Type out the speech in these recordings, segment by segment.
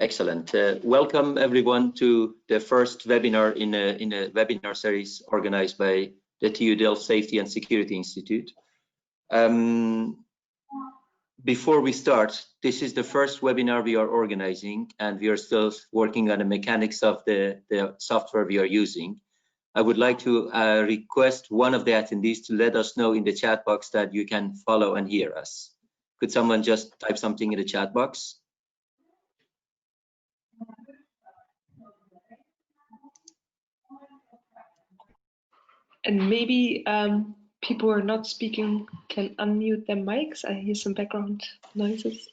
Excellent. Welcome everyone to the first webinar in a webinar series organized by the TU Delft Safety and Security Institute. Before we start, this is the first webinar we are organizing, and we are still working on the mechanics of the software we are using. I would like to request one of the attendees to let us know in the chat box that you can follow and hear us. Could someone just type something in the chat box? And maybe people who are not speaking can unmute their mics. I hear some background noises.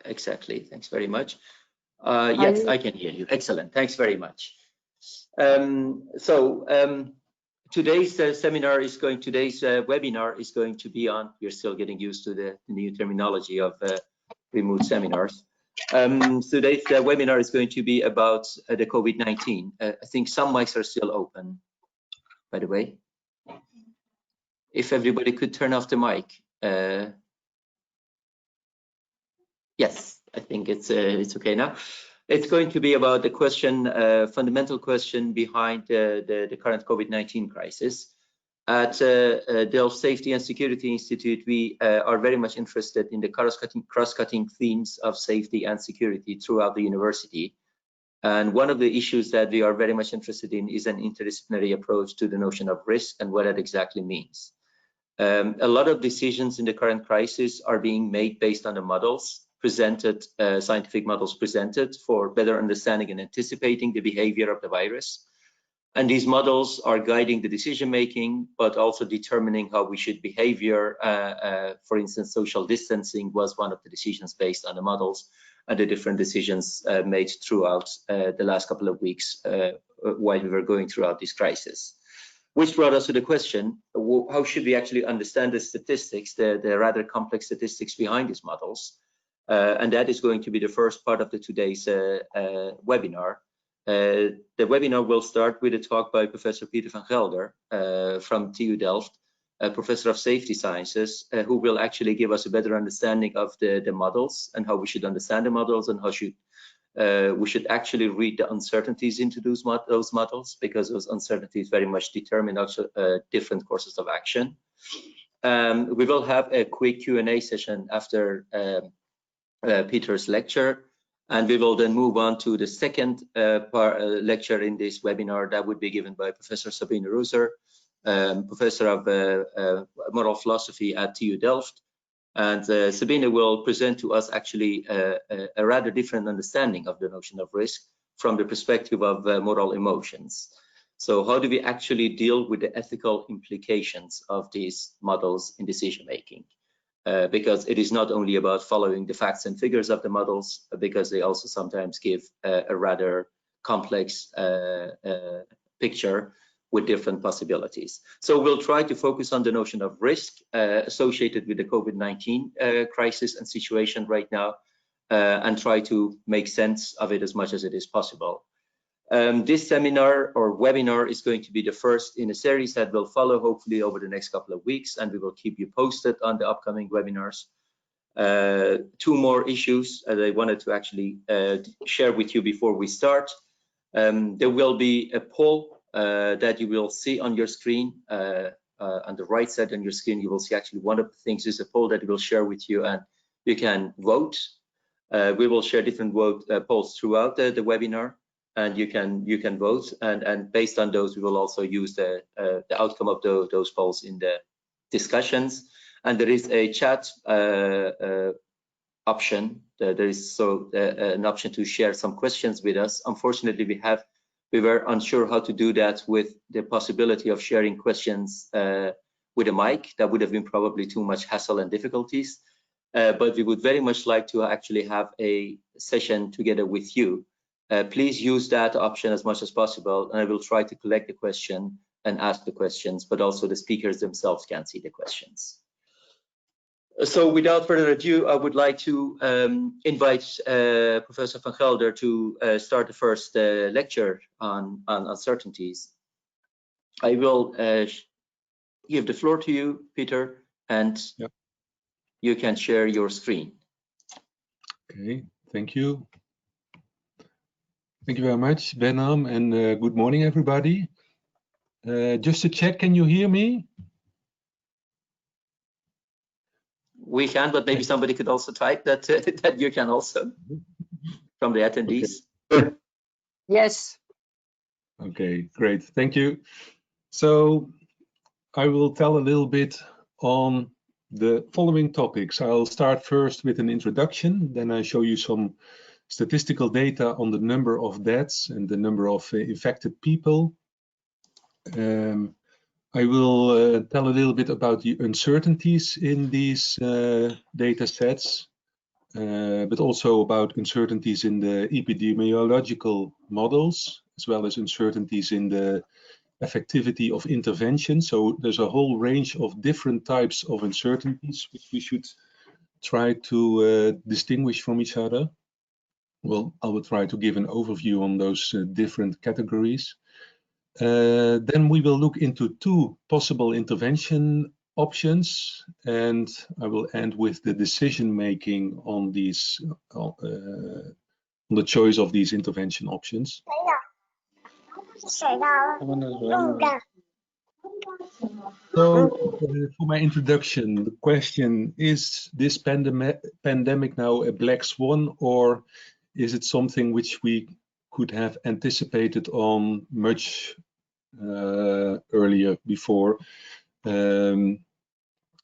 Exactly. Thanks very much. Yes, I can hear you. Excellent. Thanks very much. Today's webinar is going to be on. You're still getting used to the new terminology of remote seminars. Today's webinar is going to be about the COVID-19. I think some mics are still open, by the way. If everybody could turn off the mic. Yes, I think it's okay now. It's going to be about the question, fundamental question behind the current COVID-19 crisis. At Delft Safety and Security Institute, we are very much interested in the cross-cutting themes of safety and security throughout the university. And one of the issues that we are very much interested in is an interdisciplinary approach to the notion of risk and what that exactly means. A lot of decisions in the current crisis are being made based on the models presented, scientific models presented for better understanding and anticipating the behavior of the virus. And these models are guiding the decision making, but also determining how we should behave. For instance, social distancing was one of the decisions based on the models and the different decisions made throughout the last couple of weeks while we were going throughout this crisis. Which brought us to the question, how should we actually understand the statistics, the rather complex statistics behind these models? And that is going to be the first part of today's webinar. The webinar will start with a talk by Professor Peter van Gelder from TU Delft, a professor of safety sciences, who will actually give us a better understanding of the models and how we should understand the models and how we should actually read the uncertainties into those models, because those uncertainties very much determine also different courses of action. We will have a quick Q&A session after Peter's lecture, and we will then move on to the second lecture in this webinar that would be given by Professor Sabine Reuser, professor of moral philosophy at TU Delft. And Sabine will present to us actually a rather different understanding of the notion of risk from the perspective of moral emotions. So how do we actually deal with the ethical implications of these models in decision making? Because it is not only about following the facts and figures of the models, because they also sometimes give a rather complex picture with different possibilities. So we'll try to focus on the notion of risk associated with the COVID-19 crisis and situation right now, and try to make sense of it as much as it is possible. This seminar or webinar is going to be the first in a series that will follow hopefully over the next couple of weeks, and we will keep you posted on the upcoming webinars. Two more issues that I wanted to actually share with you before we start. There will be a poll that you will see on your screen. On the right side on your screen, you will see actually one of the things is a poll that we will share with you, and you can vote. We will share different polls throughout the webinar, and you can vote, and based on those, we will also use the outcome of those polls in the discussions. And there is a chat option. There is an option to share some questions with us. Unfortunately, we were unsure how to do that with the possibility of sharing questions with a mic. That would have been probably too much hassle and difficulties. But we would very much like to actually have a session together with you. Please use that option as much as possible, and I will try to collect the question and ask the questions, but also the speakers themselves can see the questions. So without further ado, I would like to invite Professor van Gelder to start the first lecture on uncertainties. I will give the floor to you, Peter, and you can share your screen. Okay, thank you. Thank you very much, Benham, and good morning, everybody. Just to check, can you hear me? We can, but maybe somebody could also type that that you can also from the attendees. Okay. Yes. Okay, great. Thank you. So I will tell a little bit on the following topics. I'll start first with an introduction, then I show you some statistical data on the number of deaths and the number of infected people. I will tell a little bit about the uncertainties in these data sets, but also about uncertainties in the epidemiological models, as well as uncertainties in the effectivity of intervention. So there's a whole range of different types of uncertainties which we should try to distinguish from each other. Well, I will try to give an overview on those different categories. Then we will look into two possible intervention options, and I will end with the decision making on these, on the choice of these intervention options. So for my introduction, the question, is this pandemic now a black swan, or is it something which we could have anticipated on much earlier before? And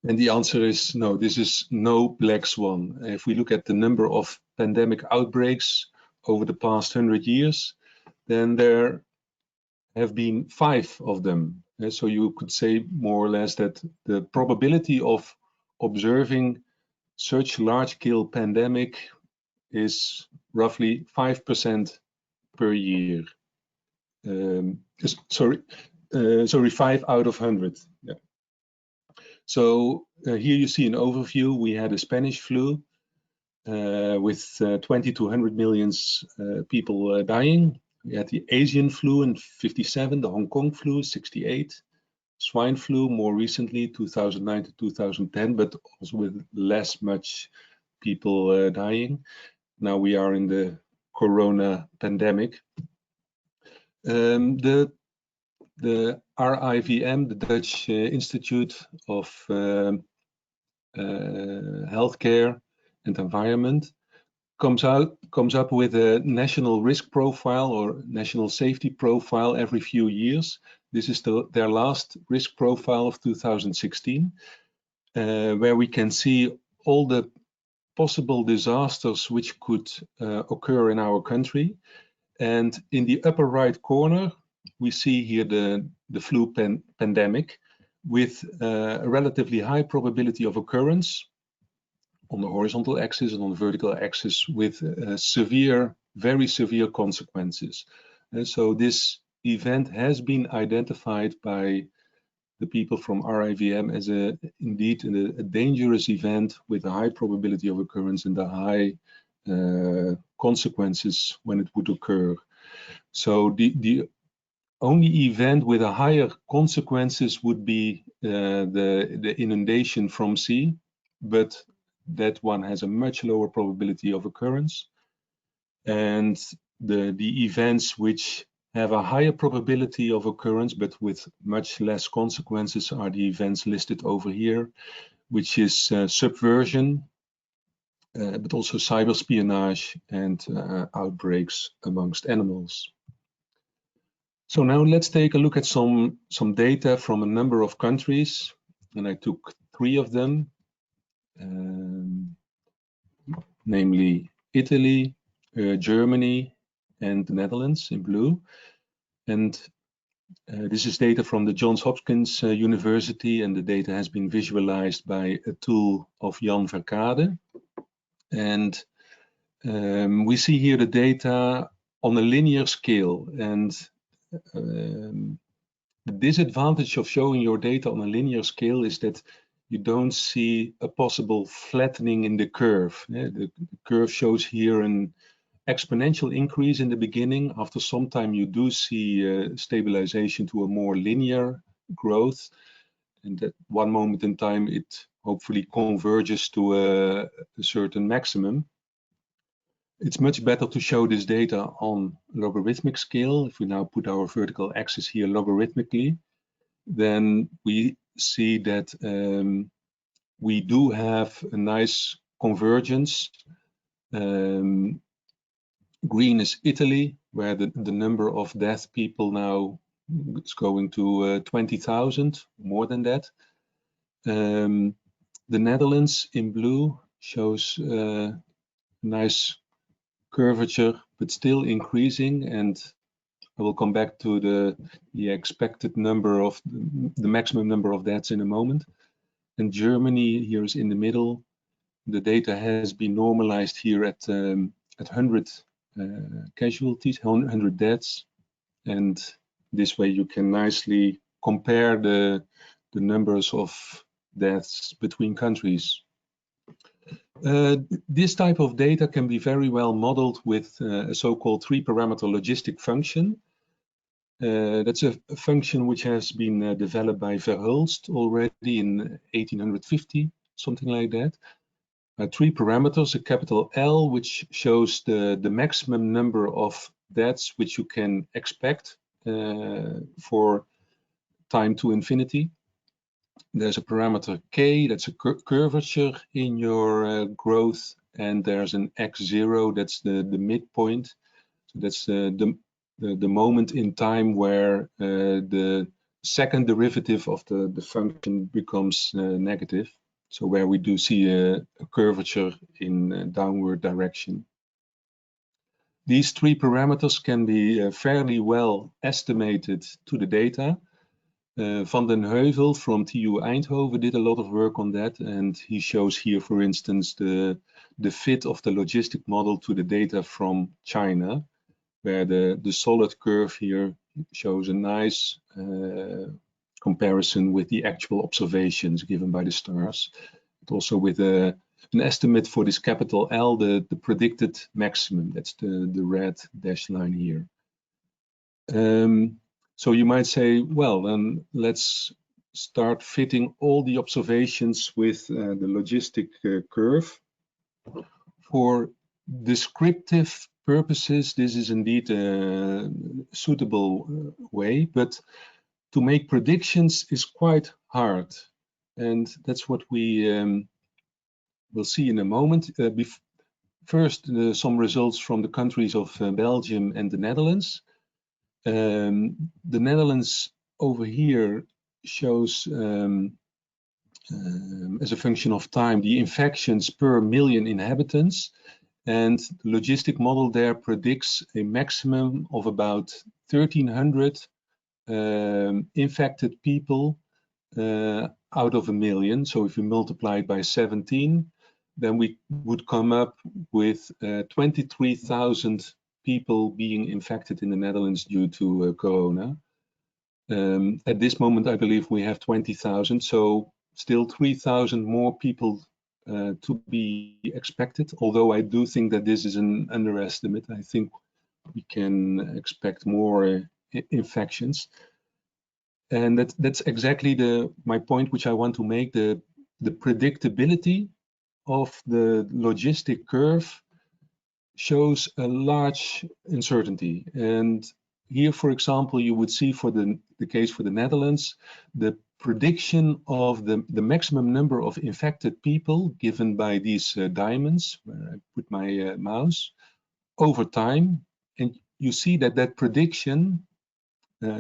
the answer is no, this is no black swan. If we look at the number of pandemic outbreaks over the past 100 years, then there have been 5 of them. So you could say more or less that the probability of observing such large-scale pandemic is roughly 5% per year. Sorry, 5 out of 100. Yeah. So here you see an overview. We had a Spanish flu with 20 to 100 million people dying. We had the Asian flu in 57, the Hong Kong flu 68, swine flu more recently 2009 to 2010, but also with much people dying. Now we are in the corona pandemic. The RIVM, the Dutch Institute of Healthcare and Environment, comes up with a national risk profile or national safety profile every few years. This is their last risk profile of 2016, where we can see all the possible disasters which could occur in our country. And in the upper right corner, we see here the flu pandemic with a relatively high probability of occurrence on the horizontal axis and on the vertical axis with severe, very severe consequences. And so this event has been identified by the people from RIVM as indeed a dangerous event with a high probability of occurrence and the high consequences when it would occur. So the only event with a higher consequences would be the inundation from sea, but that one has a much lower probability of occurrence. And the events which have a higher probability of occurrence but with much less consequences are the events listed over here, which is subversion, but also cyberspionage and outbreaks amongst animals. So now let's take a look at some data from a number of countries, and I took 3 of them, namely Italy, Germany, and the Netherlands in blue. And this is data from the Johns Hopkins University, and the data has been visualized by a tool of Jan Verkade. And we see here the data on a linear scale. And the disadvantage of showing your data on a linear scale is that you don't see a possible flattening in the curve. The curve shows here an exponential increase in the beginning. After some time, you do see stabilization to a more linear growth. And at one moment in time, it hopefully converges to a certain maximum. It's much better to show this data on logarithmic scale. If we now put our vertical axis here logarithmically, then we see that we do have a nice convergence. Green is Italy, where the number of deaf people now is going to 20,000, more than that. The Netherlands in blue shows nice curvature, but still increasing, and I will come back to the expected number of the maximum number of deaths in a moment. And Germany here is in the middle. The data has been normalized here at 100 casualties, 100 deaths, and this way you can nicely compare the numbers of deaths between countries. This type of data can be very well modeled with a so-called 3-parameter logistic function. That's a function which has been developed by Verhulst already in 1850, something like that. 3 parameters, a capital L, which shows the maximum number of deaths which you can expect for time to infinity. There's a parameter K, that's a curvature in your growth, and there's an X0, that's the midpoint. So that's the moment in time where the second derivative of the function becomes negative. So where we do see a curvature in a downward direction. These 3 parameters can be fairly well estimated to the data. Van den Heuvel from TU Eindhoven did a lot of work on that, and he shows here, for instance, the fit of the logistic model to the data from China, where the solid curve here shows a nice comparison with the actual observations given by the stars. But also with an estimate for this capital L, the predicted maximum. That's the red dashed line here. So you might say, well, then let's start fitting all the observations with the logistic curve. For descriptive purposes, this is indeed a suitable way, but to make predictions is quite hard. And that's what we will see in a moment. First, some results from the countries of Belgium and the Netherlands. The Netherlands over here shows as a function of time the infections per million inhabitants, and the logistic model there predicts a maximum of about 1,300 infected people out of a million. So if we multiply it by 17, then we would come up with 23,000 people being infected in the Netherlands due to corona. At this moment, I believe we have 20,000, so still 3,000 more people to be expected, although I do think that this is an underestimate. I think we can expect more infections. And that's exactly my point, which I want to make. The predictability of the logistic curve shows a large uncertainty. And here, for example, you would see for the case for the Netherlands, the prediction of the maximum number of infected people given by these diamonds, where I put my mouse, over time. And you see that prediction,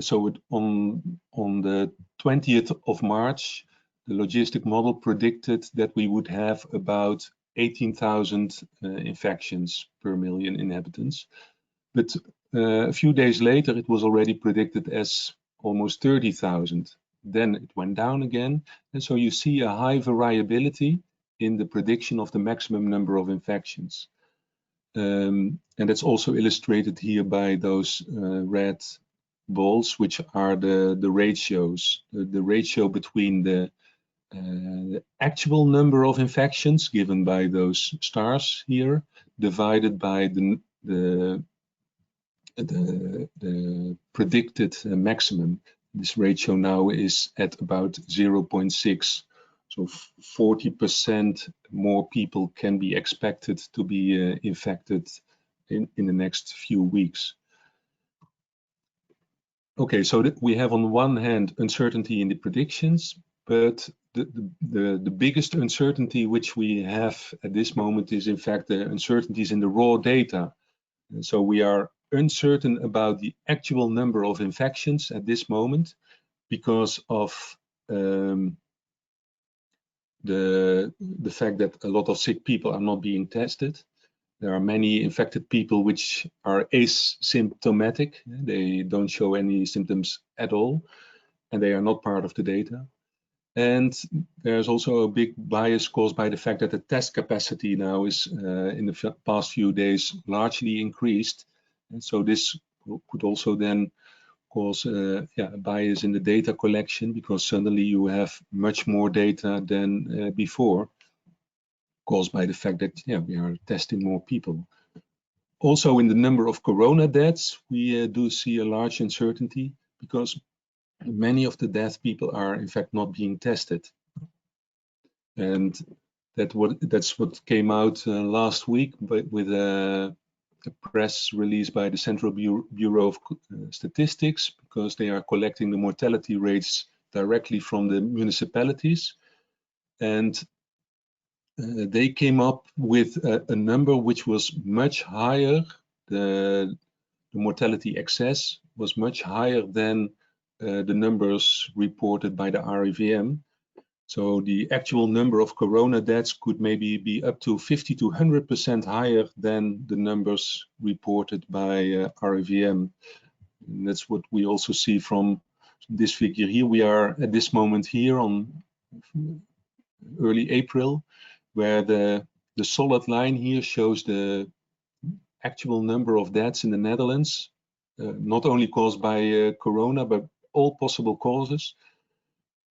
so on the 20th of March, the logistic model predicted that we would have about 18,000 infections per million inhabitants. But a few days later, it was already predicted as almost 30,000. Then it went down again. And so you see a high variability in the prediction of the maximum number of infections. And that's also illustrated here by those red balls, which are the ratios, the ratio between the actual number of infections given by those stars here, divided by the predicted maximum. This ratio now is at about 0.6. So 40% more people can be expected to be infected in the next few weeks. Okay, so we have on one hand uncertainty in the predictions, but the biggest uncertainty which we have at this moment is in fact the uncertainties in the raw data. And so we are uncertain about the actual number of infections at this moment because of the fact that a lot of sick people are not being tested. There are many infected people which are asymptomatic. They don't show any symptoms at all, and they are not part of the data. And there's also a big bias caused by the fact that the test capacity now is, in the past few days, largely increased. And so this could also then cause a bias in the data collection, because suddenly you have much more data than before, caused by the fact that we are testing more people. Also in the number of corona deaths, we do see a large uncertainty, because many of the death people are in fact not being tested. And that's what came out last week with a press release by the Central Bureau of Statistics, because they are collecting the mortality rates directly from the municipalities. And they came up with a number which was much higher. The mortality excess was much higher than the numbers reported by the RIVM. So the actual number of corona deaths could maybe be up to 50 to 100% higher than the numbers reported by RIVM. And that's what we also see from this figure here. We are at this moment here on early April, where the solid line here shows the actual number of deaths in the Netherlands, not only caused by corona, but all possible causes,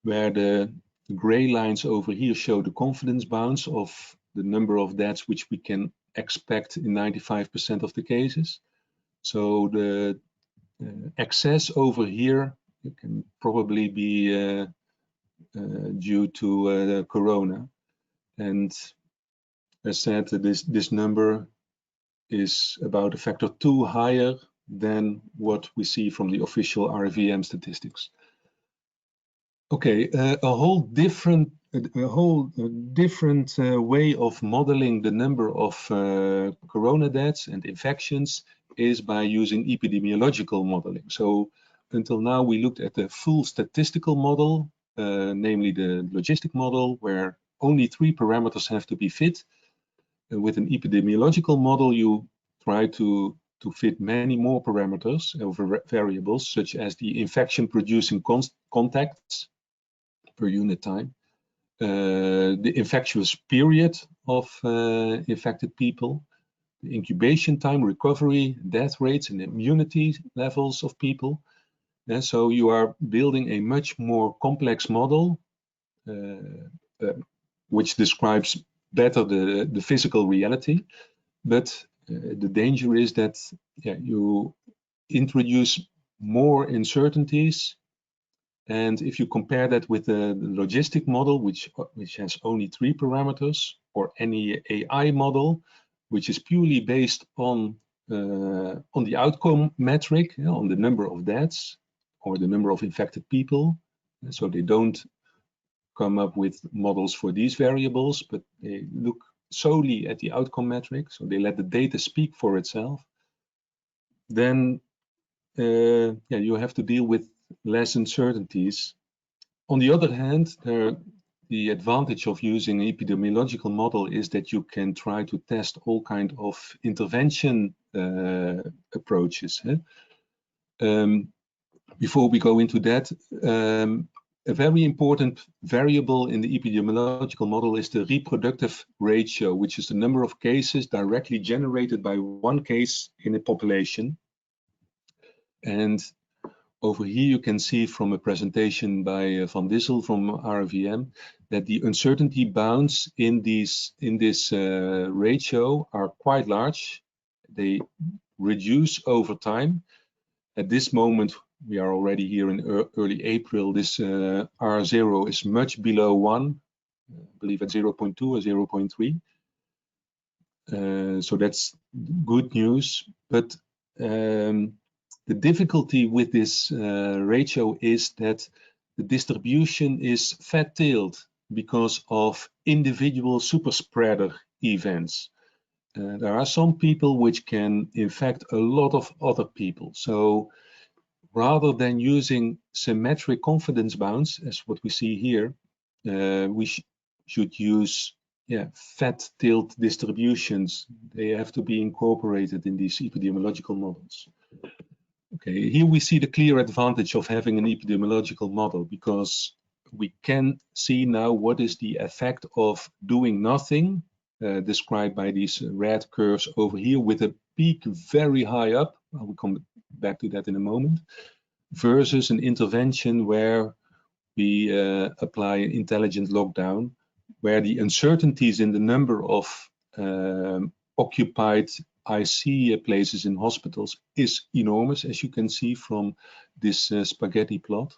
where the gray lines over here show the confidence bounds of the number of deaths which we can expect in 95% of the cases. So the excess over here can probably be due to corona. And as said, this number is about a factor 2 higher than what we see from the official RIVM statistics. Okay, a whole different way of modeling the number of corona deaths and infections is by using epidemiological modeling. So until now we looked at the full statistical model, namely the logistic model, where only 3 parameters have to be fit. With an epidemiological model, you try to fit many more parameters over variables, such as the infection-producing contacts per unit time, the infectious period of infected people, the incubation time, recovery, death rates, and immunity levels of people. And so you are building a much more complex model, which describes better the physical reality, but the danger is that you introduce more uncertainties, and if you compare that with the logistic model, which has only 3 parameters, or any AI model, which is purely based on the outcome metric, on the number of deaths or the number of infected people, so they don't come up with models for these variables, but they look solely at the outcome metric, so they let the data speak for itself. Then you have to deal with less uncertainties. On the other hand, the advantage of using an epidemiological model is that you can try to test all kinds of intervention approaches. Before we go into that, a very important variable in the epidemiological model is the reproductive ratio, which is the number of cases directly generated by one case in a population. And over here you can see from a presentation by Van Dissel from RIVM that the uncertainty bounds in this ratio are quite large. They reduce over time. At this moment, we are already here in early April. This R0 is much below 1, I believe at 0.2 or 0.3. So that's good news. But the difficulty with this ratio is that the distribution is fat-tailed because of individual super spreader events. There are some people which can infect a lot of other people. So rather than using symmetric confidence bounds, as what we see here, we should use fat-tailed distributions. They have to be incorporated in these epidemiological models. Okay, here we see the clear advantage of having an epidemiological model, because we can see now what is the effect of doing nothing, described by these red curves over here with a peak very high up. I will come back to that in a moment, versus an intervention where we apply an intelligent lockdown, where the uncertainties in the number of occupied IC places in hospitals is enormous, as you can see from this spaghetti plot.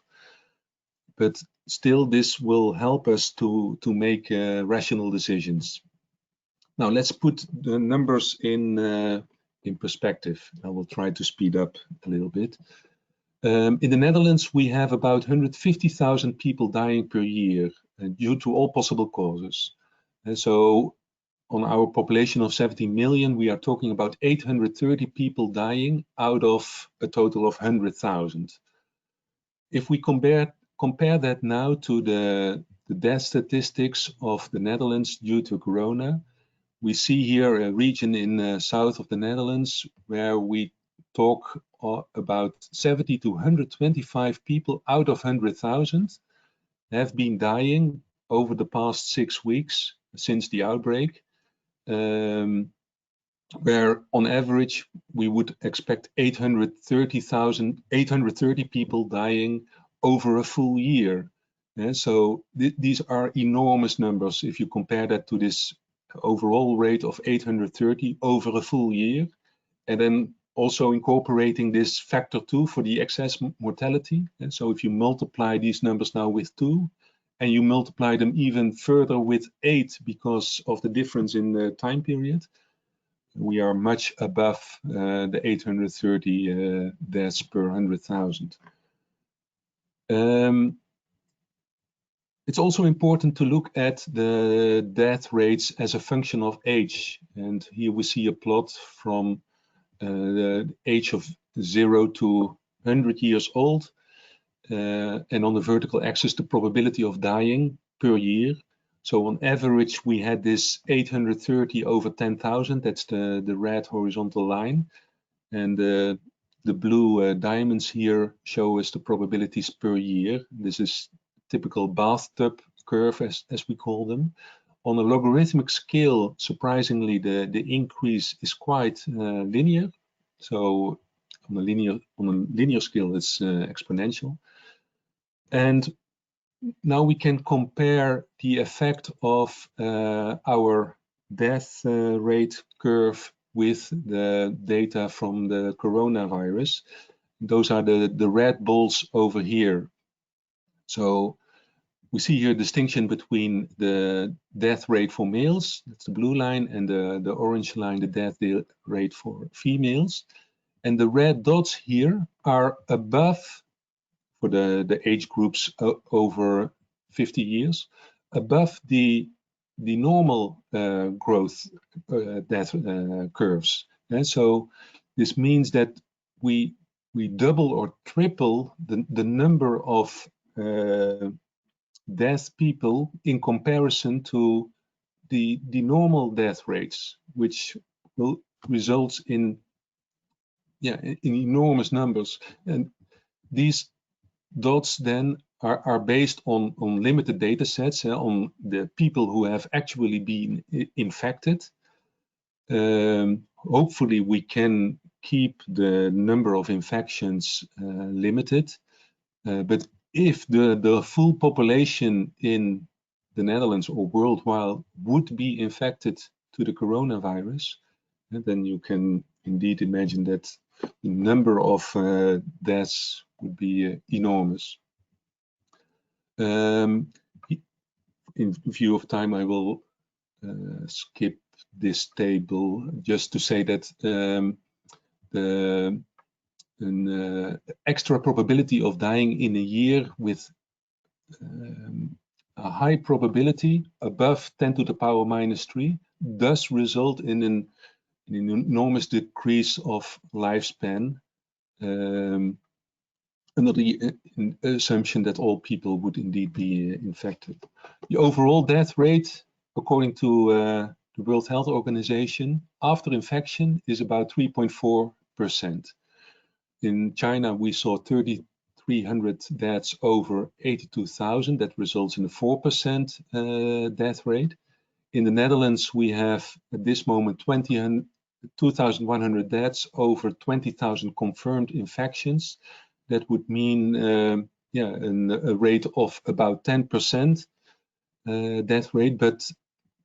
But still, this will help us to make rational decisions. Now, let's put the numbers in perspective. I will try to speed up a little bit. In the Netherlands, we have about 150,000 people dying per year due to all possible causes. And so on our population of 17 million, we are talking about 830 people dying out of a total of 100,000. If we compare that now to the death statistics of the Netherlands due to corona, we see here a region in the south of the Netherlands where we talk about 70 to 125 people out of 100,000 have been dying over the past 6 weeks since the outbreak, where on average we would expect 830 people dying over a full year. And so these are enormous numbers if you compare that to this overall rate of 830 over a full year, and then also incorporating this factor 2 for the excess mortality. And so if you multiply these numbers now with 2, and you multiply them even further with 8 because of the difference in the time period, we are much above the 830 deaths per 100,000. It's also important to look at the death rates as a function of age. And here we see a plot from the age of 0 to 100 years old. And on the vertical axis, the probability of dying per year. So on average, we had this 830 over 10,000. That's the red horizontal line. And the blue diamonds here show us the probabilities per year. This is typical bathtub curve, as we call them. On a logarithmic scale, surprisingly, the increase is quite linear. So on a linear scale, it's exponential. And now we can compare the effect of our death rate curve with the data from the coronavirus. Those are the red balls over here. So we see here a distinction between the death rate for males, that's the blue line, and the orange line, the death rate for females. And the red dots here are above, for the age groups over 50 years, above the normal growth death curves. And so this means that we double or triple the number of death people in comparison to the normal death rates, which will result in enormous numbers. And these dots then are based on limited data sets, on the people who have actually been infected. Hopefully we can keep the number of infections limited, but if the full population in the Netherlands or worldwide would be infected to the coronavirus, then you can indeed imagine that the number of deaths would be enormous. In view of time, I will skip this table just to say that an extra probability of dying in a year with a high probability above 10 to the power minus 3 does result in an enormous decrease of lifespan, under the assumption that all people would indeed be infected. The overall death rate, according to the World Health Organization, after infection is about 3.4%. In China, we saw 3,300 deaths over 82,000. That results in a 4% death rate. In the Netherlands, we have at this moment 2,100 deaths over 20,000 confirmed infections. That would mean a rate of about 10% death rate, but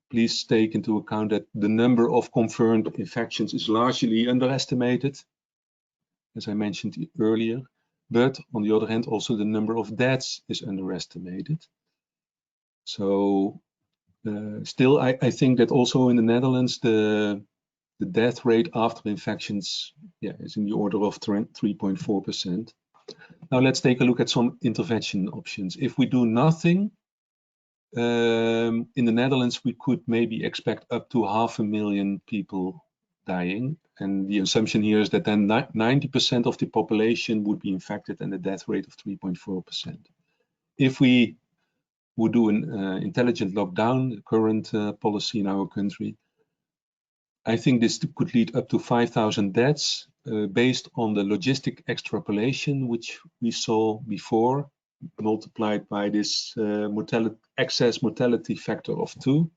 please take into account that the number of confirmed infections is largely underestimated, as I mentioned earlier. But on the other hand, also the number of deaths is underestimated. So still, I think that also in the Netherlands, the death rate after infections is in the order of 3.4%. Now let's take a look at some intervention options. If we do nothing, in the Netherlands, we could maybe expect up to 500,000 people dying. And the assumption here is that then 90% of the population would be infected and a death rate of 3.4%. If we would do an intelligent lockdown, the current policy in our country, I think this could lead up to 5,000 deaths based on the logistic extrapolation, which we saw before, multiplied by this excess mortality factor of 2.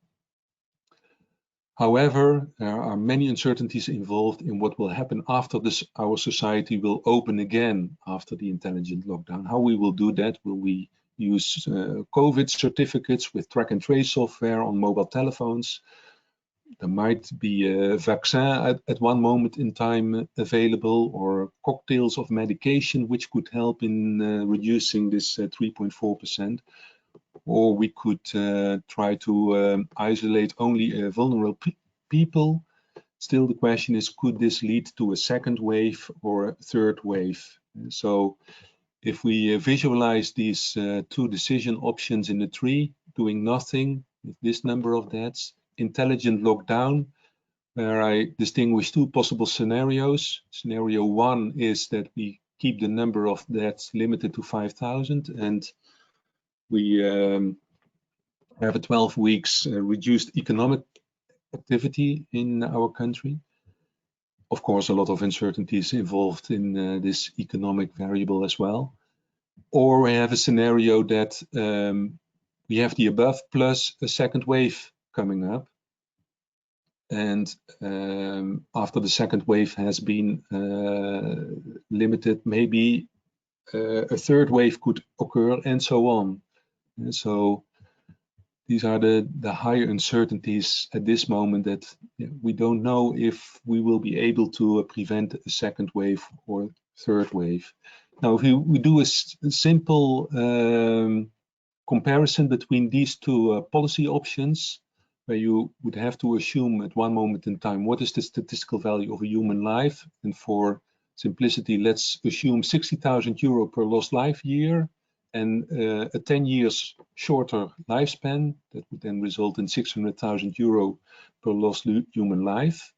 However, there are many uncertainties involved in what will happen after our society will open again after the intelligent lockdown. How we will do that? Will we use COVID certificates with track and trace software on mobile telephones? There might be a vaccine at one moment in time available, or cocktails of medication which could help in reducing this 3.4%. Or we could try to isolate only vulnerable people. Still, the question is, could this lead to a second wave or a third wave? So if we visualize these two decision options in the tree, doing nothing with this number of deaths, intelligent lockdown, where I distinguish two possible scenarios. Scenario 1 is that we keep the number of deaths limited to 5,000 and we have a 12 weeks reduced economic activity in our country. Of course, a lot of uncertainties involved in this economic variable as well. Or we have a scenario that we have the above plus a second wave coming up. And after the second wave has been limited, maybe a third wave could occur and so on. And so these are the higher uncertainties at this moment that we don't know if we will be able to prevent a second wave or third wave. Now, if we do a simple comparison between these two policy options, where you would have to assume at one moment in time, what is the statistical value of a human life? And for simplicity, let's assume 60,000 euro per lost life year and a 10 years shorter lifespan. That would then result in 600,000 euro per lost human life.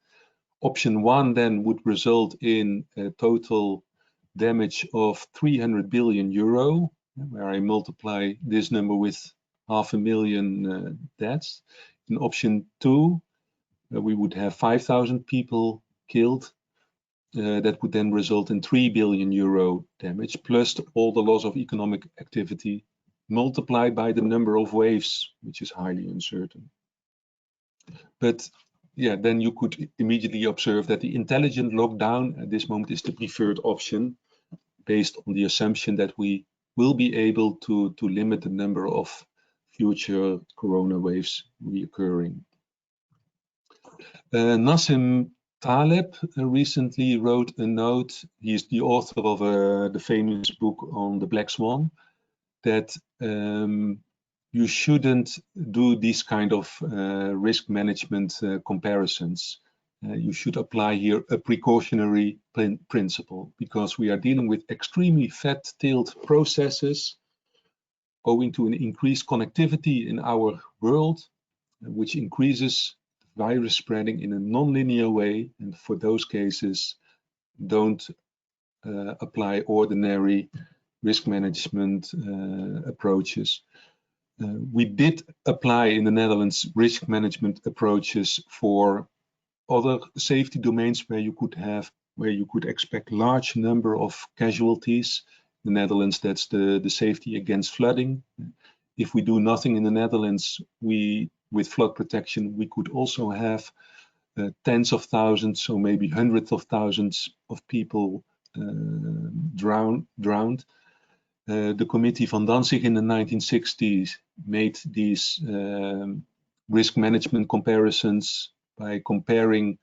Option 1 then would result in a total damage of 300 billion euro, where I multiply this number with 500,000 deaths. In option 2, we would have 5,000 people killed. That would then result in 3 billion euro damage, plus all the loss of economic activity multiplied by the number of waves, which is highly uncertain. But yeah, then you could immediately observe that the intelligent lockdown at this moment is the preferred option, based on the assumption that we will be able to limit the number of future corona waves reoccurring. Nassim Taleb recently wrote a note. He is the author of the famous book on the Black Swan, that you shouldn't do these kind of risk management comparisons. You should apply here a precautionary principle, because we are dealing with extremely fat-tailed processes owing to an increased connectivity in our world, which increases virus spreading in a non-linear way. And for those cases, don't apply ordinary risk management approaches. We did apply in the Netherlands risk management approaches for other safety domains where you could expect large number of casualties. In the Netherlands, that's the safety against flooding. If we do nothing in the Netherlands, with flood protection, we could also have tens of thousands or maybe hundreds of thousands of people drowned. The Committee van Danzig in the 1960s made these risk management comparisons by comparing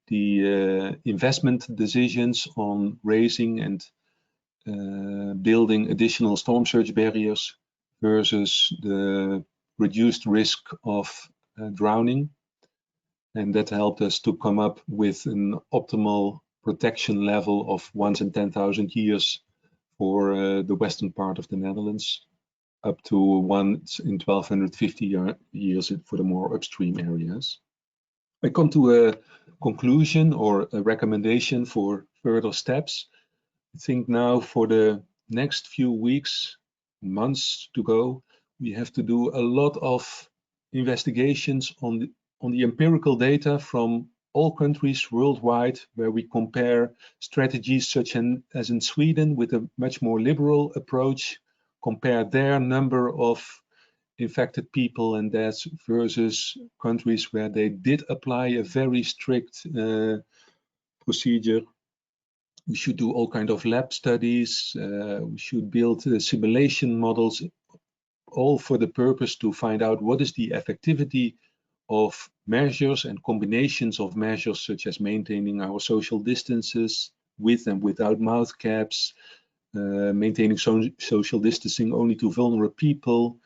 the investment decisions on raising and building additional storm surge barriers versus the reduced risk of drowning. And that helped us to come up with an optimal protection level of once in 10,000 years for the western part of the Netherlands, up to once in 1250 years for the more upstream areas. I come to a conclusion or a recommendation for further steps. I think now for the next few weeks, months to go, we have to do a lot of investigations on the empirical data from all countries worldwide, where we compare strategies such as in Sweden with a much more liberal approach, compare their number of infected people and deaths versus countries where they did apply a very strict procedure. We should do all kinds of lab studies. We should build simulation models, all for the purpose to find out what is the effectivity of measures and combinations of measures, such as maintaining our social distances with and without mouth caps, maintaining social distancing only to vulnerable people,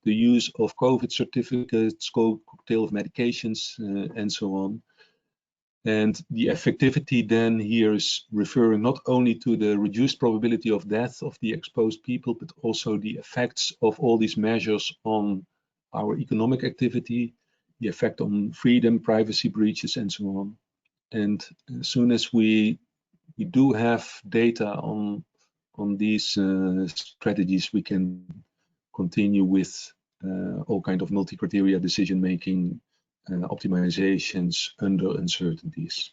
the use of COVID certificates, cocktail of medications, and so on. And the effectivity then here is referring not only to the reduced probability of death of the exposed people, but also the effects of all these measures on our economic activity, the effect on freedom, privacy breaches, and so on. And as soon as we do have data on these strategies, we can continue with all kind of multi-criteria decision-making optimizations under uncertainties.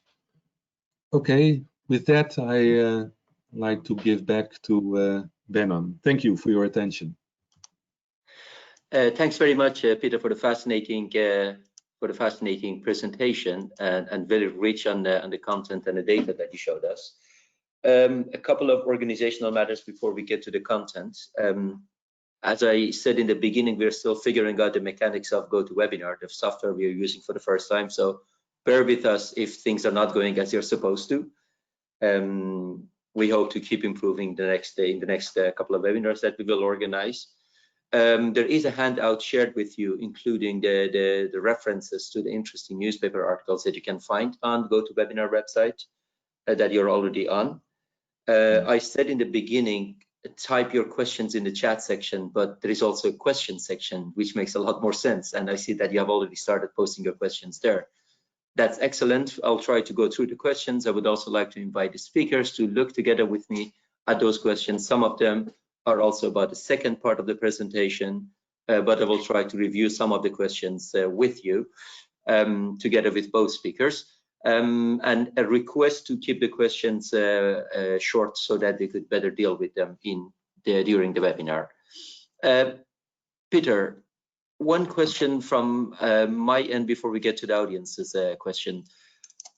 Okay, with that, I like to give back to Benon. Thank you for your attention. Thanks very much, Peter, for the fascinating presentation and very rich on the content and the data that you showed us. A couple of organizational matters before we get to the content. As I said in the beginning, we're still figuring out the mechanics of GoToWebinar, the software we are using for the first time. So bear with us if things are not going as you're supposed to. We hope to keep improving in the next couple of webinars that we will organize. There is a handout shared with you, including the references to the interesting newspaper articles that you can find on GoToWebinar website that you're already on. I said in the beginning, type your questions in the chat section, but there is also a question section, which makes a lot more sense. And I see that you have already started posting your questions there. That's excellent. I'll try to go through the questions. I would also like to invite the speakers to look together with me at those questions. Some of them are also about the second part of the presentation, but I will try to review some of the questions with you together with both speakers. And a request to keep the questions short so that they could better deal with them during the webinar. Peter, one question from my end before we get to the audience's question.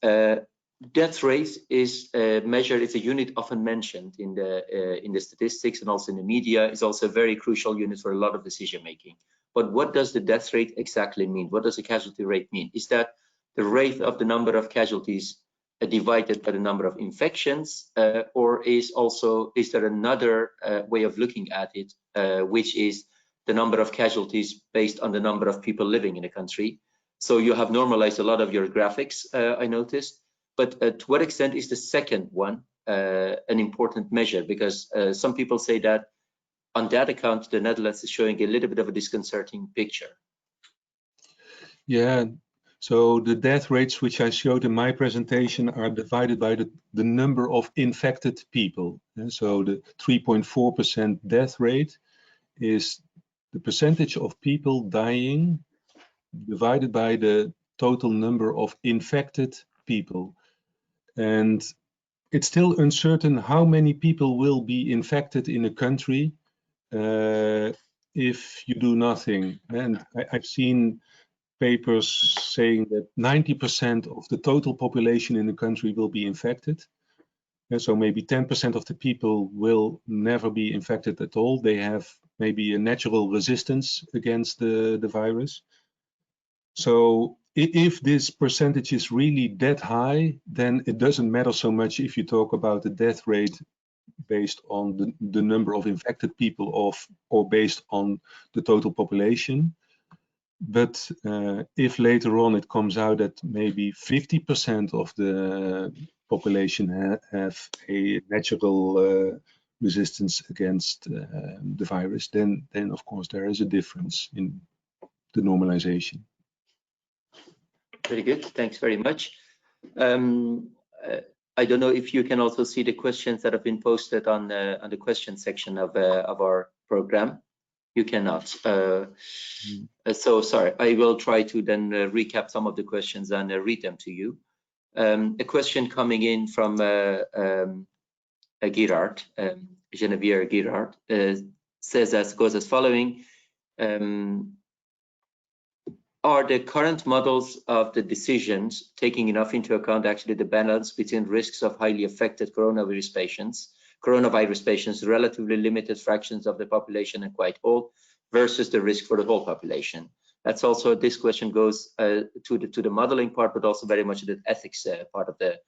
Death rate is measured, it's a unit often mentioned in the statistics and also in the media. It's also a very crucial unit for a lot of decision making. But what does the death rate exactly mean? What does the casualty rate mean? Is that the rate of the number of casualties divided by the number of infections, or is there another way of looking at it, which is the number of casualties based on the number of people living in the country. So you have normalized a lot of your graphics, I noticed. But to what extent is the second one an important measure? Because some people say that on that account, the Netherlands is showing a little bit of a disconcerting picture. Yeah, so the death rates which I showed in my presentation are divided by the number of infected people. And so the 3.4% death rate is the percentage of people dying divided by the total number of infected people. And it's still uncertain how many people will be infected in a country if you do nothing. And I've seen papers saying that 90% of the total population in the country will be infected. And so maybe 10% of the people will never be infected at all. They have maybe a natural resistance against the virus. So if this percentage is really that high, then it doesn't matter so much if you talk about the death rate based on the number of infected people or based on the total population. But if later on it comes out that maybe 50% of the population have a natural resistance against the virus, then of course there is a difference in the normalization. Very good, thanks very much. I don't know if you can also see the questions that have been posted on the question section of our program. You cannot. So sorry, I will try to then recap some of the questions and read them to you. A question coming in from Gerard, Genevieve Gerard, goes as following. Are the current models of the decisions taking enough into account actually the balance between risks of highly affected coronavirus patients, relatively limited fractions of the population and quite old, versus the risk for the whole population? That's also, this question goes to the modeling part, but also very much the ethics part of the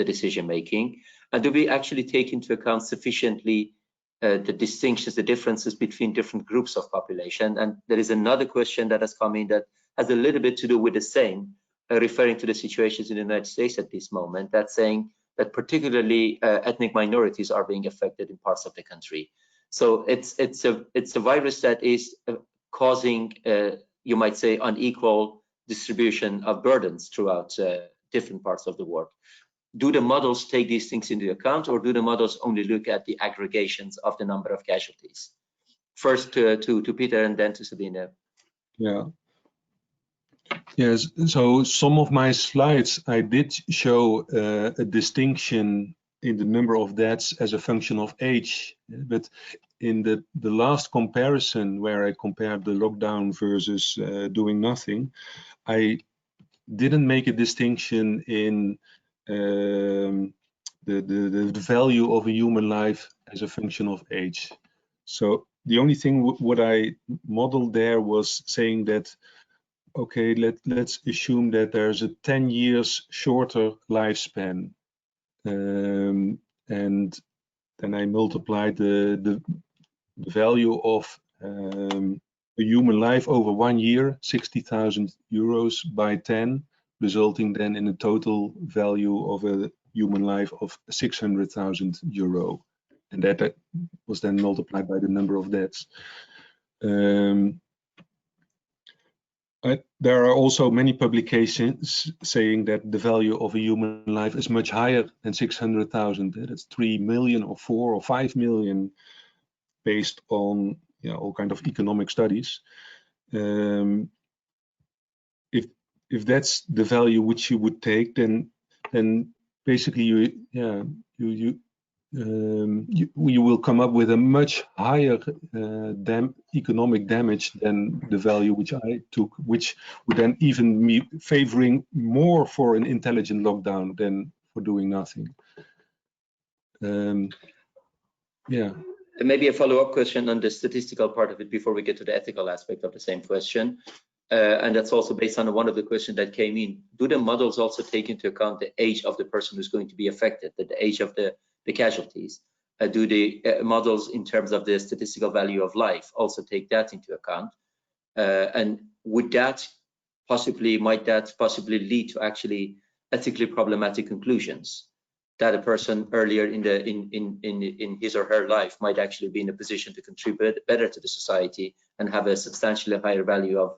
decision making. And do we actually take into account sufficiently the distinctions, the differences between different groups of population? And there is another question that has come in that has a little bit to do with the same, referring to the situations in the United States at this moment, that's saying that particularly ethnic minorities are being affected in parts of the country. So it's a virus that is causing, you might say, unequal distribution of burdens throughout different parts of the world. Do the models take these things into account, or do the models only look at the aggregations of the number of casualties? First to Peter and then to Sabine. Yeah. Yes, so some of my slides, I did show a distinction in the number of deaths as a function of age. But in the last comparison, where I compared the lockdown versus doing nothing, I didn't make a distinction in the value of a human life as a function of age. So the only thing what I modeled there was saying that, okay, let's assume that there's a 10 years shorter lifespan, and then I multiplied the value of a human life over 1 year, 60,000 euros, by 10, resulting then in a total value of a human life of 600,000 euro, and that was then multiplied by the number of deaths. There are also many publications saying that the value of a human life is much higher than 600,000. That's 3 million or 4 or 5 million, based on all kind of economic studies. If that's the value which you would take, then basically you will come up with a much higher economic damage than the value which I took, which would then even be favoring more for an intelligent lockdown than for doing nothing. Yeah. And maybe a follow-up question on the statistical part of it before we get to the ethical aspect of the same question. And that's also based on one of the questions that came in. Do the models also take into account the age of the person who's going to be affected, the age of the casualties? do the models in terms of the statistical value of life also take that into account? And might that possibly lead to actually ethically problematic conclusions that a person earlier in his or her life might actually be in a position to contribute better to the society and have a substantially higher value of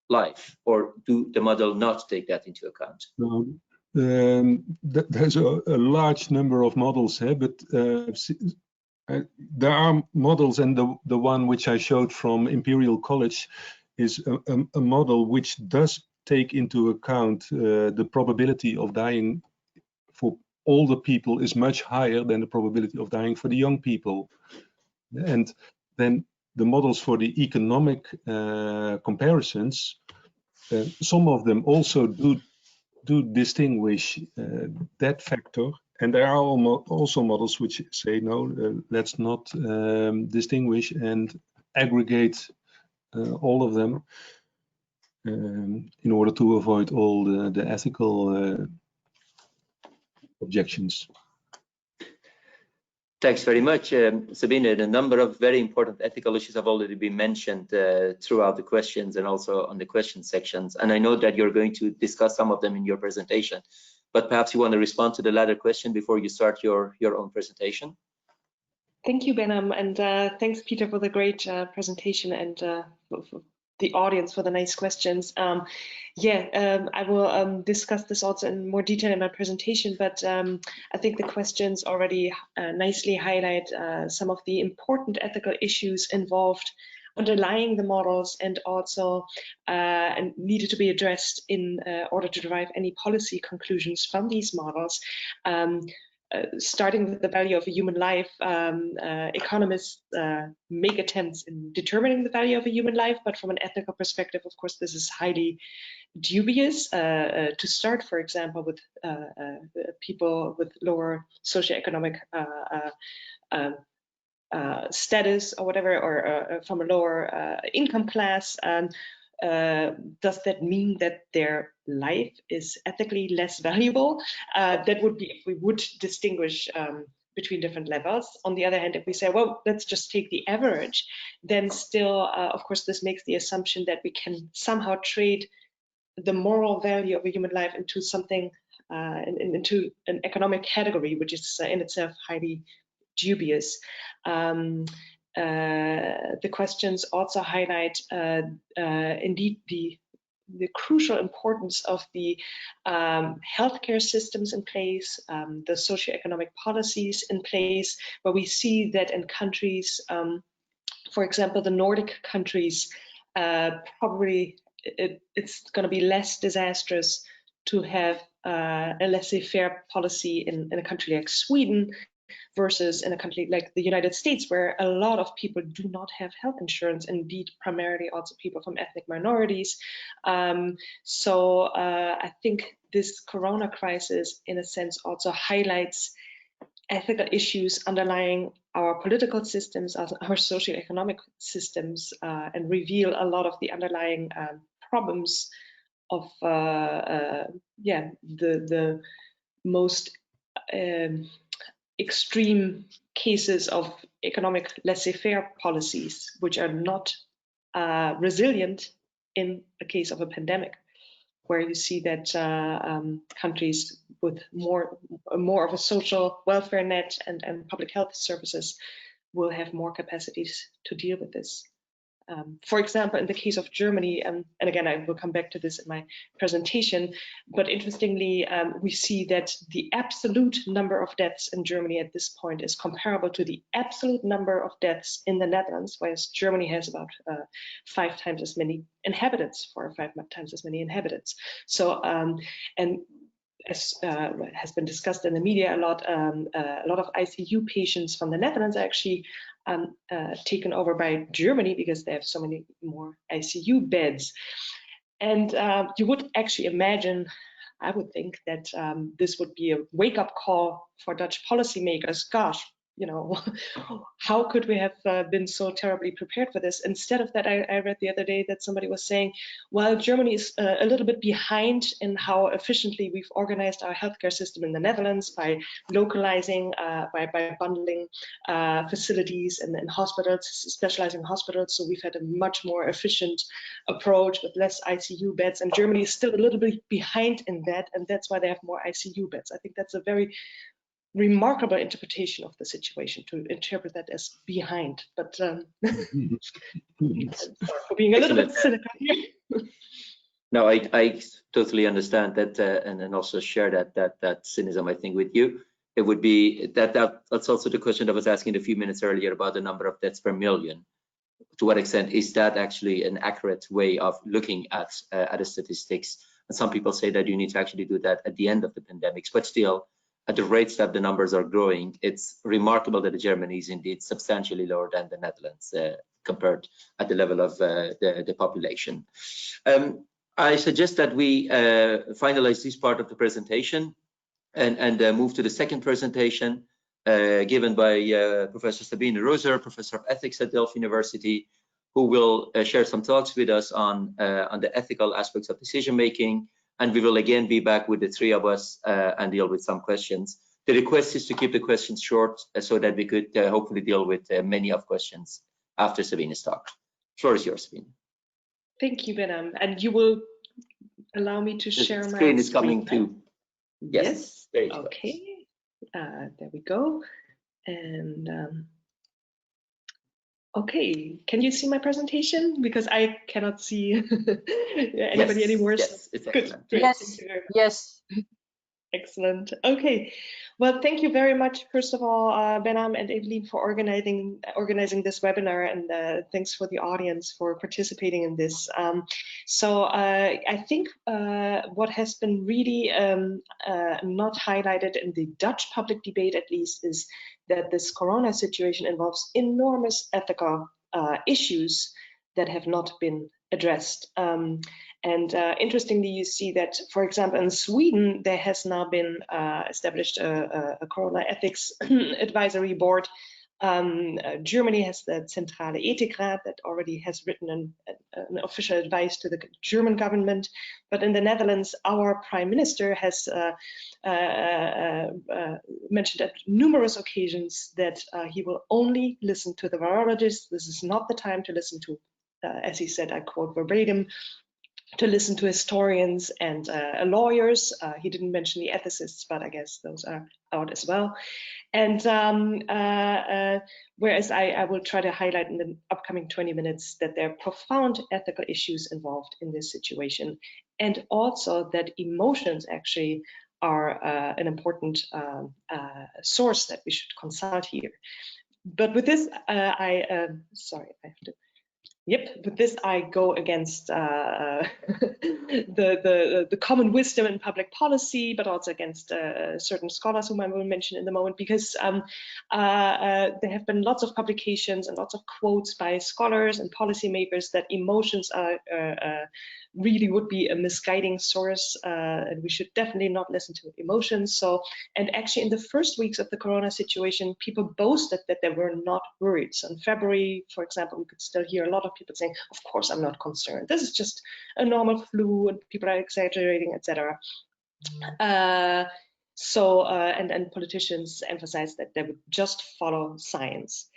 life? Or do the model not take that into account? No, there's a large number of models here, but there are models, and the one which I showed from Imperial College is a model which does take into account the probability of dying for older people is much higher than the probability of dying for the young people. And then the models for the economic comparisons, some of them also do distinguish that factor, and there are also models which say no, let's not distinguish and aggregate all of them in order to avoid all the ethical objections. Thanks very much, Sabine. A number of very important ethical issues have already been mentioned throughout the questions and also on the question sections. And I know that you're going to discuss some of them in your presentation, but perhaps you want to respond to the latter question before you start your own presentation. Thank you, Benham, and thanks, Peter, for the great presentation, and for the audience for the nice questions. I will discuss this also in more detail in my presentation, but I think the questions already nicely highlight some of the important ethical issues involved underlying the models, and also and needed to be addressed in order to derive any policy conclusions from these models. Starting with the value of a human life, economists make attempts in determining the value of a human life, but from an ethical perspective, of course, this is highly dubious. To start, for example, with people with lower socioeconomic status or whatever, or from a lower income class, does that mean that their life is ethically less valuable? That would be if we would distinguish between different levels. On the other hand, if we say, well, let's just take the average, then still, of course, this makes the assumption that we can somehow trade the moral value of a human life into something, into an economic category, which is in itself highly dubious. The questions also highlight indeed the crucial importance of the healthcare systems in place, the socioeconomic policies in place, where we see that in countries, for example, the Nordic countries, probably it's going to be less disastrous to have a laissez-faire policy in a country like Sweden versus in a country like the United States, where a lot of people do not have health insurance, indeed primarily also people from ethnic minorities. So I think this Corona crisis, in a sense, also highlights ethical issues underlying our political systems, our socioeconomic systems, and reveal a lot of the underlying problems of the most extreme cases of economic laissez-faire policies, which are not resilient in the case of a pandemic, where you see that countries with more of a social welfare net and public health services will have more capacities to deal with this. For example, in the case of Germany, and again, I will come back to this in my presentation, but interestingly, we see that the absolute number of deaths in Germany at this point is comparable to the absolute number of deaths in the Netherlands, whereas Germany has about 5 times as many inhabitants, 4 or 5 times as many inhabitants. So, and as has been discussed in the media a lot of ICU patients from the Netherlands are actually taken over by Germany because they have so many more ICU beds. And you would actually imagine, I would think, that this would be a wake-up call for Dutch policymakers. Gosh, you know, how could we have been so terribly prepared for this? Instead of that, I read the other day that somebody was saying, well, Germany is a little bit behind in how efficiently we've organized our healthcare system in the Netherlands by localizing, by bundling facilities and hospitals, specializing hospitals. So we've had a much more efficient approach with less ICU beds, and Germany is still a little bit behind in that, and that's why they have more ICU beds. I think that's a very remarkable interpretation of the situation, to interpret that as behind. But sorry for being a little bit cynical here. No, I totally understand that, and also share that cynicism, I think, with you. It would be that's also the question I was asking a few minutes earlier about the number of deaths per million. To what extent is that actually an accurate way of looking at the statistics? And some people say that you need to actually do that at the end of the pandemics, but still, at the rates that the numbers are growing, it's remarkable that Germany is indeed substantially lower than the Netherlands compared at the level of the population. I suggest that we finalize this part of the presentation and move to the second presentation given by Professor Sabine Roser, Professor of Ethics at Delft University, who will share some talks with us on the ethical aspects of decision making. And we will again be back with the three of us and deal with some questions. The request is to keep the questions short so that we could hopefully deal with many of questions after Sabine's talk. The floor is yours, Sabine. Thank you, Benham. And you will allow me to share my screen is coming too. Yes. Yes. Okay. There we go. And okay, can you see my presentation? Because I cannot see anybody anymore. Yes, so it's good. excellent. Great. Yes. Thank you very much. Yes. Excellent. Okay. Well, thank you very much, first of all, Benham and Evelien, for organizing this webinar, and thanks for the audience for participating in this. So I think what has been really not highlighted in the Dutch public debate, at least, is that this corona situation involves enormous ethical issues that have not been addressed. And interestingly, you see that, for example, in Sweden, there has now been established a corona ethics advisory board. Germany has the Zentrale Ethikrat that already has written an official advice to the German government. But in the Netherlands, our prime minister has mentioned at numerous occasions that he will only listen to the virologists. This is not the time to listen to, as he said, I quote verbatim, to listen to historians and lawyers. He didn't mention the ethicists, but I guess those are out as well. And whereas I will try to highlight in the upcoming 20 minutes that there are profound ethical issues involved in this situation, and also that emotions actually are an important source that we should consult here. But with this, sorry, I have to. Yep, with this I go against the common wisdom in public policy, but also against certain scholars whom I will mention in a moment, because there have been lots of publications and lots of quotes by scholars and policymakers that emotions are really would be a misguiding source, and we should definitely not listen to emotions. So, and actually in the first weeks of the corona situation, people boasted that they were not worried. So in February, for example, we could still hear a lot of people saying, of course, I'm not concerned. This is just a normal flu and people are exaggerating, etc. And politicians emphasize that they would just follow science.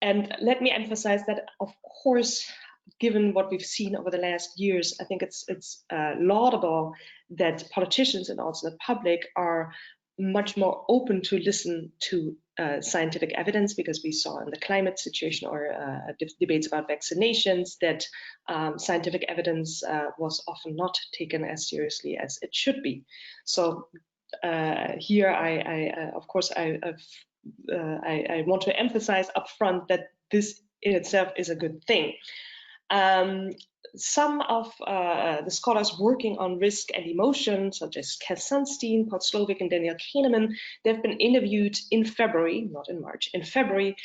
And let me emphasize that, of course, given what we've seen over the last years, I think it's laudable that politicians and also the public are much more open to listen to scientific evidence, because we saw in the climate situation or debates about vaccinations that scientific evidence was often not taken as seriously as it should be. So here, of course, I want to emphasize upfront that this in itself is a good thing. Some of the scholars working on risk and emotion, such as Cass Sunstein, Paul Slovic, and Daniel Kahneman, they've been interviewed in February, not in March, in February,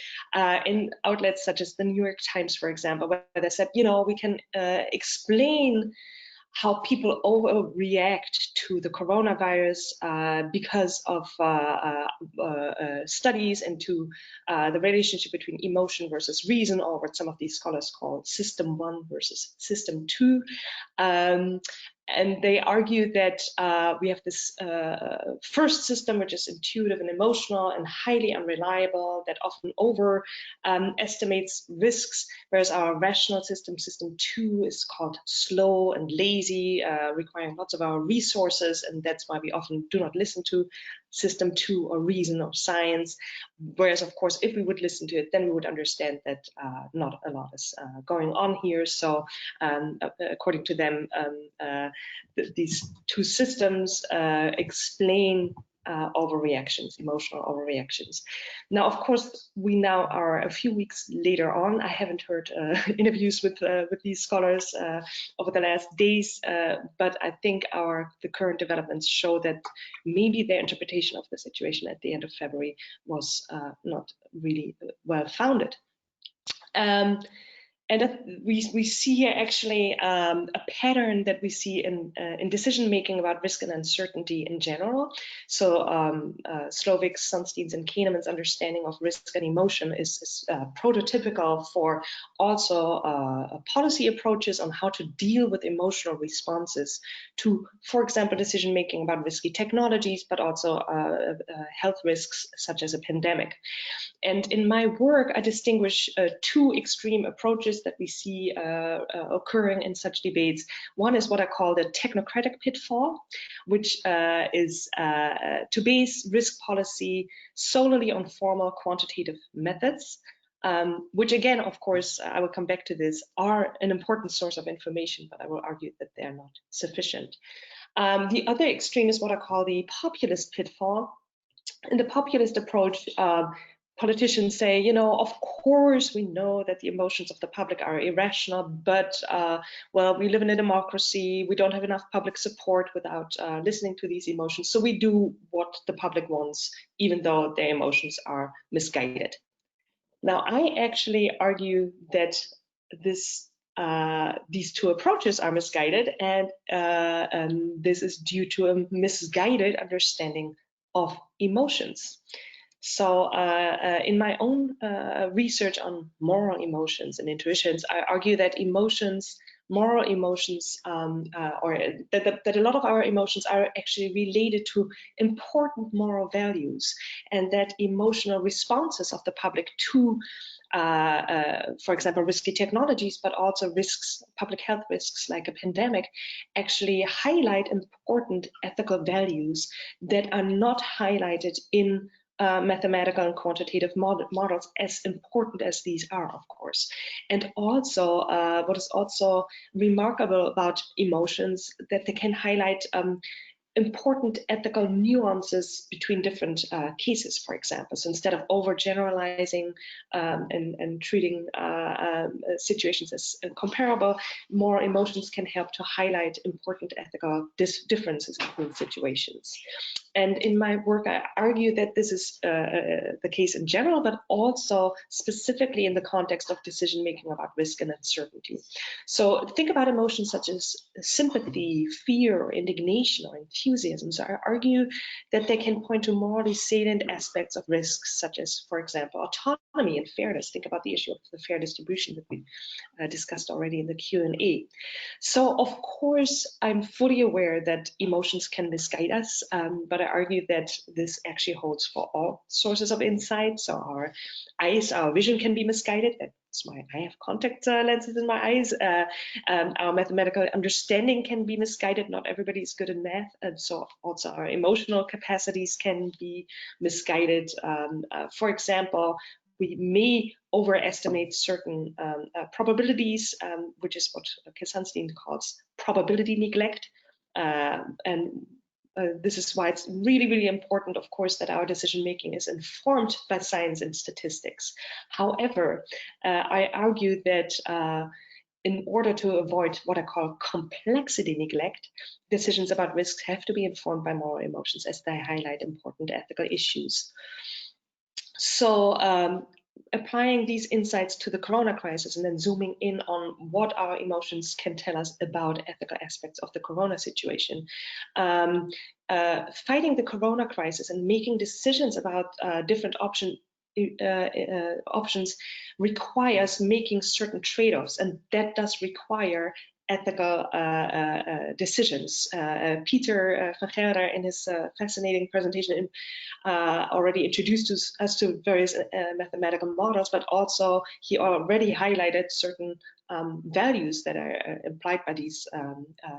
in outlets such as the New York Times, for example, where they said, you know, we can explain how people overreact to the coronavirus because of studies into the relationship between emotion versus reason, or what some of these scholars call system 1 versus system 2. And they argue that we have this first system, which is intuitive and emotional and highly unreliable, that often overestimates risks, whereas our rational system, system 2, is called slow and lazy, requiring lots of our resources, and that's why we often do not listen to system 2 or reason or science. Whereas, of course, if we would listen to it, then we would understand that not a lot is going on here. So according to them, these two systems explain overreactions, emotional overreactions. Now, of course, we now are a few weeks later on. I haven't heard interviews with these scholars over the last days, but I think the current developments show that maybe their interpretation of the situation at the end of February was not really well founded. And we see here actually a pattern that we see in decision making about risk and uncertainty in general. So Slovik's, Sunstein's, and Kahneman's understanding of risk and emotion is prototypical for also policy approaches on how to deal with emotional responses to, for example, decision making about risky technologies, but also health risks such as a pandemic. And in my work, I distinguish two extreme approaches that we see occurring in such debates. One is what I call the technocratic pitfall, which is to base risk policy solely on formal quantitative methods, which again, of course, I will come back to this, are an important source of information, but I will argue that they're not sufficient. The other extreme is what I call the populist pitfall. In the populist approach, politicians say, you know, of course we know that the emotions of the public are irrational, but well, we live in a democracy, we don't have enough public support without listening to these emotions, so we do what the public wants, even though their emotions are misguided. Now, I actually argue that these two approaches are misguided, and this is due to a misguided understanding of emotions. So in my own research on moral emotions and intuitions, I argue that moral emotions, or that a lot of our emotions are actually related to important moral values, and that emotional responses of the public to for example, risky technologies, but also risks, public health risks like a pandemic, actually highlight important ethical values that are not highlighted in mathematical and quantitative models, as important as these are, of course. And also, what is also remarkable about emotions, that they can highlight important ethical nuances between different cases, for example. So instead of overgeneralizing and treating situations as comparable, more emotions can help to highlight important ethical differences between situations. And in my work, I argue that this is the case in general, but also specifically in the context of decision-making about risk and uncertainty. So think about emotions such as sympathy, fear, or indignation, or enthusiasm. So I argue that they can point to morally salient aspects of risks, such as, for example, autonomy and fairness. Think about the issue of the fair distribution that we discussed already in the Q&A. So, of course, I'm fully aware that emotions can misguide us, but I argue that this actually holds for all sources of insight. So our eyes, our vision can be misguided. That's why I have contact lenses in my eyes. Our mathematical understanding can be misguided. Not everybody is good in math. And so also our emotional capacities can be misguided. For example, we may overestimate certain probabilities, which is what Sunstein calls probability neglect. This is why it's really, really important, of course, that our decision-making is informed by science and statistics. However, I argue that in order to avoid what I call complexity neglect, decisions about risks have to be informed by moral emotions, as they highlight important ethical issues. So applying these insights to the corona crisis and then zooming in on what our emotions can tell us about ethical aspects of the corona situation. Fighting the corona crisis and making decisions about different options requires making certain trade-offs, and that does require ethical decisions. Peter van Gelder, in his fascinating presentation, already introduced us to various mathematical models, but also he already highlighted certain values that are implied by these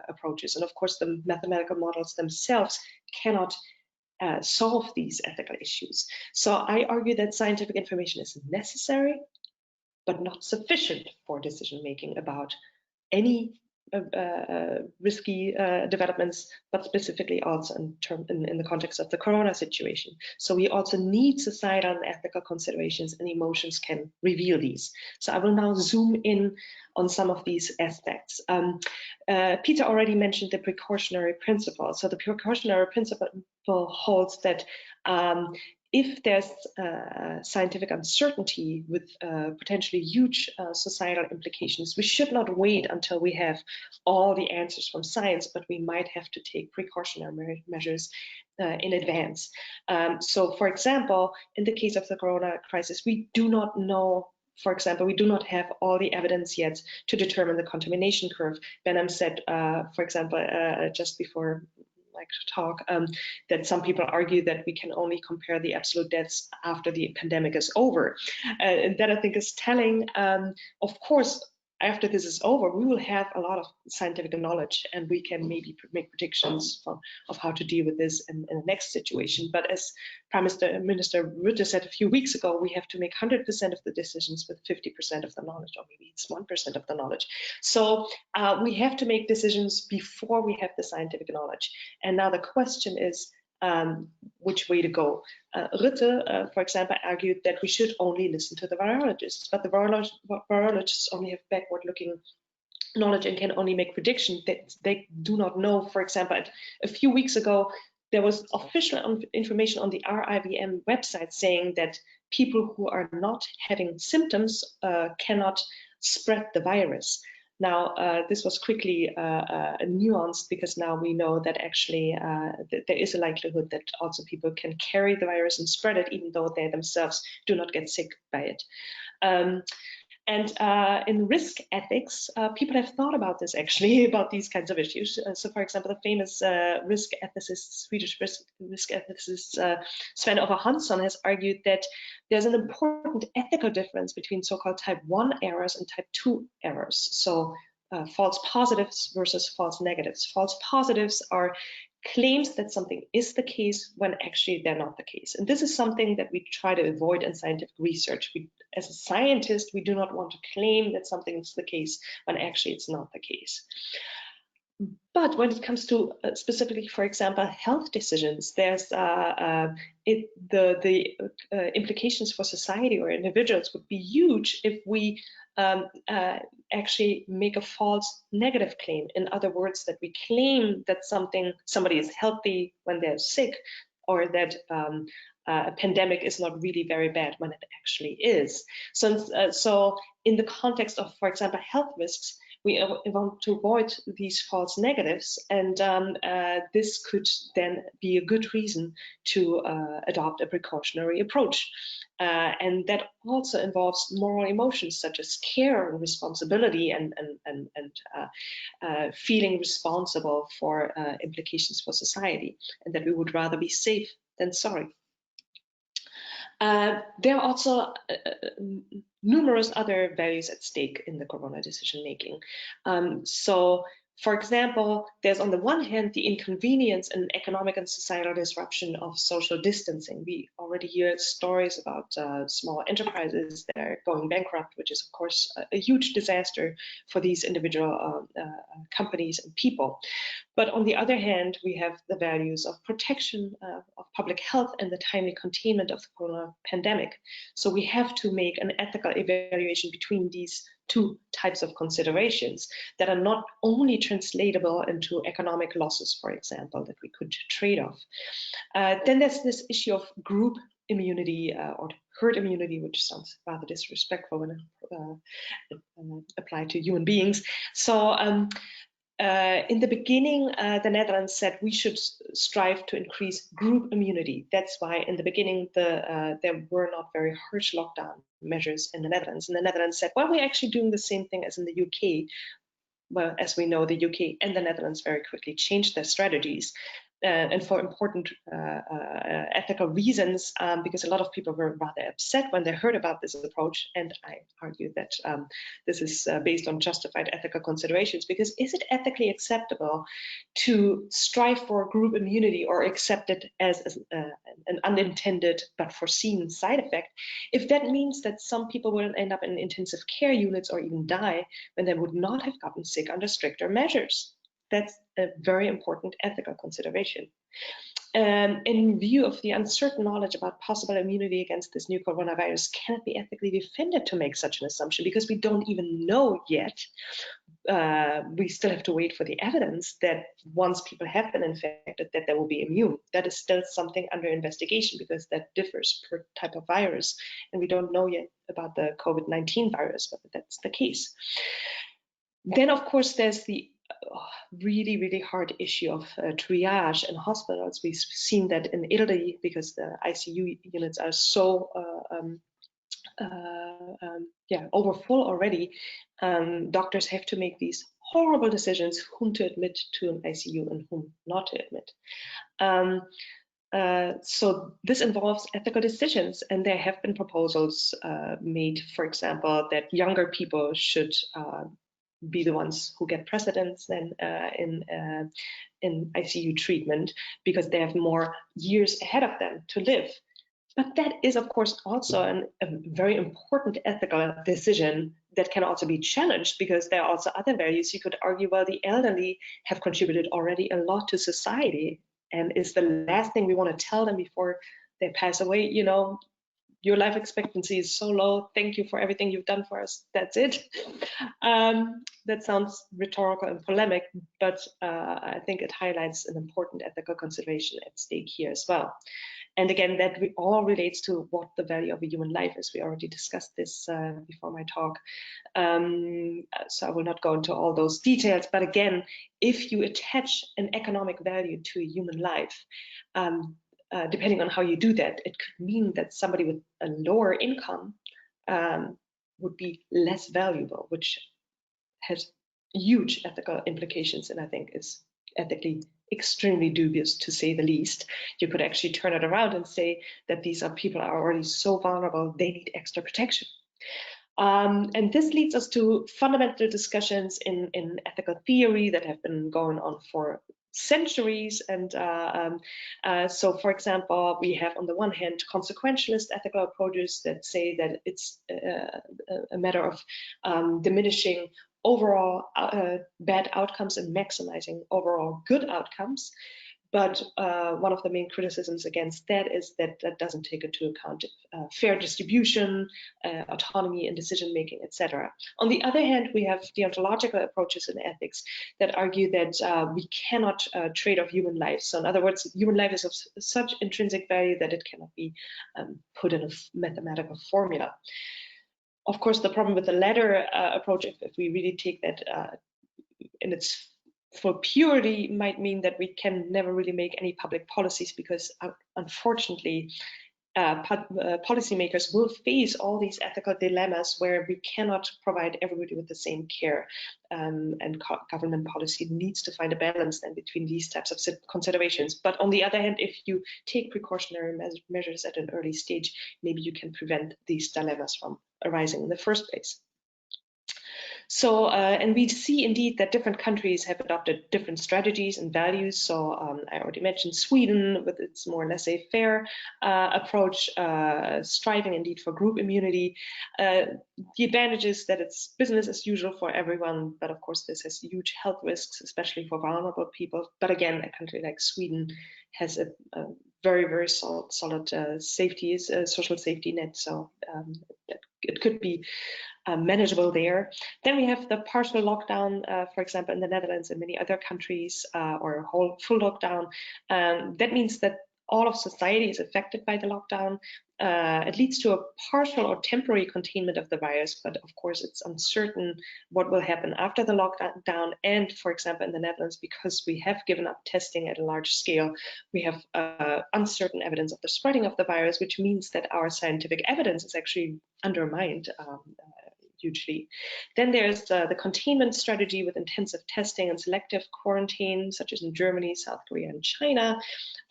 approaches. And of course, the mathematical models themselves cannot solve these ethical issues. So I argue that scientific information is necessary, but not sufficient for decision making about any risky developments, but specifically also in the context of the corona situation. So we also need societal and ethical considerations, and emotions can reveal these. So I will now zoom in on some of these aspects. Peter already mentioned the precautionary principle. So the precautionary principle holds that if there's scientific uncertainty with potentially huge societal implications, we should not wait until we have all the answers from science, but we might have to take precautionary measures in advance. So, for example, in the case of the corona crisis, we do not know. For example, we do not have all the evidence yet to determine the contamination curve. Benham said, for example, just before talk, that some people argue that we can only compare the absolute deaths after the pandemic is over. And that I think is telling. Of course, after this is over, we will have a lot of scientific knowledge, and we can maybe make predictions of how to deal with this in the next situation. But as Prime Minister Rutte said a few weeks ago, we have to make 100% of the decisions with 50% of the knowledge, or maybe it's 1% of the knowledge. So we have to make decisions before we have the scientific knowledge. And now the question is, which way to go. Rutte, for example, argued that we should only listen to the virologists, but the virologists only have backward-looking knowledge and can only make predictions that they do not know. For example, a few weeks ago, there was official information on the RIVM website saying that people who are not having symptoms cannot spread the virus. Now, this was quickly nuanced, because now we know that actually there is a likelihood that also people can carry the virus and spread it, even though they themselves do not get sick by it. And in risk ethics, people have thought about this actually, about these kinds of issues. So, for example, the famous Swedish risk ethicist Sven Ove Hansson has argued that there's an important ethical difference between so-called type 1 errors and type 2 errors. So false positives versus false negatives. False positives are claims that something is the case when actually they're not the case. And this is something that we try to avoid in scientific research. As a scientist, we do not want to claim that something is the case when actually it's not the case. But when it comes to specifically, for example, health decisions, there's the implications for society or individuals would be huge if we actually make a false negative claim. In other words, that we claim that somebody is healthy when they're sick, or that a pandemic is not really very bad when it actually is. So in the context of, for example, health risks, we want to avoid these false negatives, and this could then be a good reason to adopt a precautionary approach. And that also involves moral emotions such as care and responsibility, and feeling responsible for implications for society, and that we would rather be safe than sorry. There are also numerous other values at stake in the corona decision making. So, for example, there's on the one hand the inconvenience and economic and societal disruption of social distancing. We already hear stories about small enterprises that are going bankrupt, which is of course a huge disaster for these individual companies and people. But on the other hand, we have the values of protection of public health and the timely containment of the corona pandemic. So we have to make an ethical evaluation between these two types of considerations that are not only translatable into economic losses, for example, that we could trade off. Then there's this issue of group immunity or herd immunity, which sounds rather disrespectful when applied to human beings. So in the beginning, the Netherlands said we should strive to increase group immunity. That's why in the beginning there were not very harsh lockdown measures in the Netherlands. And the Netherlands said, well, we're actually doing the same thing as in the UK. Well, as we know, the UK and the Netherlands very quickly changed their strategies. And for important ethical reasons, because a lot of people were rather upset when they heard about this approach. And I argue that this is based on justified ethical considerations, because is it ethically acceptable to strive for group immunity or accept it as an unintended but foreseen side effect, if that means that some people will end up in intensive care units or even die when they would not have gotten sick under stricter measures? That's a very important ethical consideration. In view of the uncertain knowledge about possible immunity against this new coronavirus, can it be ethically defended to make such an assumption? Because we don't even know yet. We still have to wait for the evidence that once people have been infected, that they will be immune. That is still something under investigation, because that differs per type of virus. And we don't know yet about the COVID-19 virus, but that's the case. Then, of course, there's the really, really hard issue of triage in hospitals. We've seen that in Italy, because the ICU units are so overfull already. Doctors have to make these horrible decisions whom to admit to an ICU and whom not to admit. So this involves ethical decisions, and there have been proposals made, for example, that younger people should be the ones who get precedence then in ICU treatment, because they have more years ahead of them to live. But that is, of course, also a very important ethical decision that can also be challenged, because there are also other values. You could argue, well, the elderly have contributed already a lot to society, and is the last thing we want to tell them before they pass away, you know, your life expectancy is so low, thank you for everything you've done for us, that's it. That sounds rhetorical and polemic, but I think it highlights an important ethical consideration at stake here as well. And again, that all relates to what the value of a human life is. We already discussed this before my talk. So I will not go into all those details, but again, if you attach an economic value to a human life, depending on how you do that, it could mean that somebody with a lower income would be less valuable, which has huge ethical implications, and I think is ethically extremely dubious, to say the least. You could actually turn it around and say that these are people are already so vulnerable, they need extra protection. And this leads us to fundamental discussions in ethical theory that have been going on for centuries. And so, for example, we have on the one hand consequentialist ethical approaches that say that it's a matter of diminishing overall bad outcomes and maximizing overall good outcomes. But one of the main criticisms against that is that that doesn't take into account fair distribution, autonomy in decision making, etc. On the other hand, we have deontological approaches in ethics that argue that we cannot trade off human life. So in other words, human life is of such intrinsic value that it cannot be put in a mathematical formula. Of course, the problem with the latter approach, if we really take that in its full purity, might mean that we can never really make any public policies, because unfortunately policymakers will face all these ethical dilemmas where we cannot provide everybody with the same care, and government policy needs to find a balance then between these types of considerations. But on the other hand, if you take precautionary measures at an early stage, maybe you can prevent these dilemmas from arising in the first place. So, and we see indeed that different countries have adopted different strategies and values. So I already mentioned Sweden with its more laissez-faire approach, striving indeed for group immunity. The advantage is that it's business as usual for everyone, but of course this has huge health risks, especially for vulnerable people. But again, a country like Sweden has a very, very solid social safety net. So it could be manageable there. Then we have the partial lockdown, for example, in the Netherlands and many other countries, or a full lockdown. That means that all of society is affected by the lockdown. It leads to a partial or temporary containment of the virus, but of course it's uncertain what will happen after the lockdown. And for example, in the Netherlands, because we have given up testing at a large scale, we have uncertain evidence of the spreading of the virus, which means that our scientific evidence is actually undermined hugely. Then there's the containment strategy with intensive testing and selective quarantine, such as in Germany, South Korea, and China.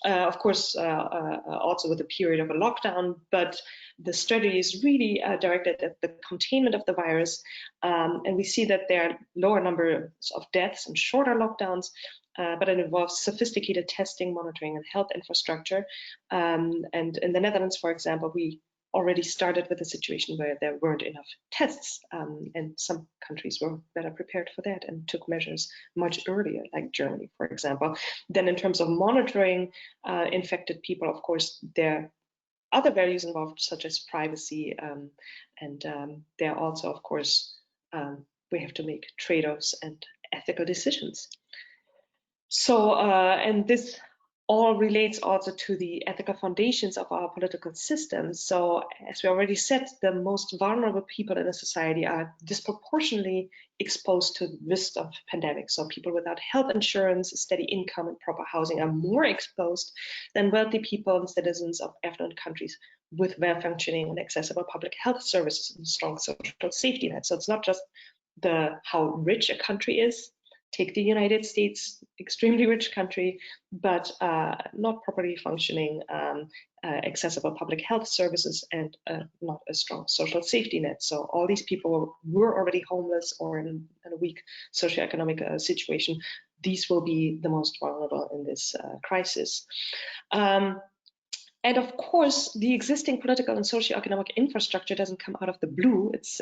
Of course, also with a period of a lockdown, but the strategy is really directed at the containment of the virus. And we see that there are lower numbers of deaths and shorter lockdowns, but it involves sophisticated testing, monitoring, and health infrastructure. And in the Netherlands, for example, we already started with a situation where there weren't enough tests, and some countries were better prepared for that and took measures much earlier, like Germany, for example. Then in terms of monitoring infected people, of course, there are other values involved, such as privacy, and there are also, of course, we have to make trade-offs and ethical decisions. So, and this all relates also to the ethical foundations of our political systems. So, as we already said, the most vulnerable people in a society are disproportionately exposed to the risk of pandemics. So people without health insurance, steady income, and proper housing are more exposed than wealthy people and citizens of affluent countries with well-functioning and accessible public health services and strong social safety nets. So it's not just how rich a country is. Take the United States, extremely rich country, but not properly functioning, accessible public health services, and not a strong social safety net. So all these people were already homeless or in a weak socioeconomic situation. These will be the most vulnerable in this crisis. And of course, the existing political and socioeconomic infrastructure doesn't come out of the blue. It's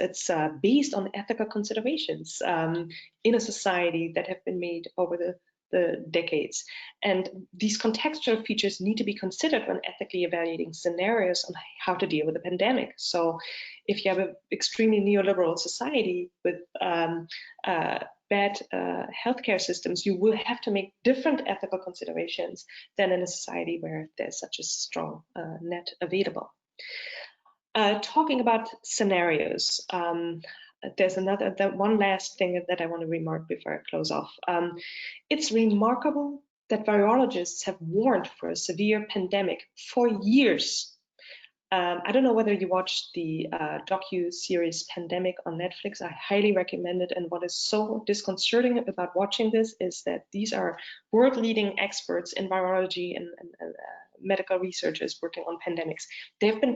based on ethical considerations in a society that have been made over the decades. And these contextual features need to be considered when ethically evaluating scenarios on how to deal with the pandemic. So if you have an extremely neoliberal society with bad healthcare systems, you will have to make different ethical considerations than in a society where there's such a strong net available. Talking about scenarios, there's one last thing that I want to remark before I close off. It's remarkable that virologists have warned for a severe pandemic for years. I don't know whether you watched the docu-series Pandemic on Netflix. I highly recommend it. And what is so disconcerting about watching this is that these are world-leading experts in virology and medical researchers working on pandemics. They've been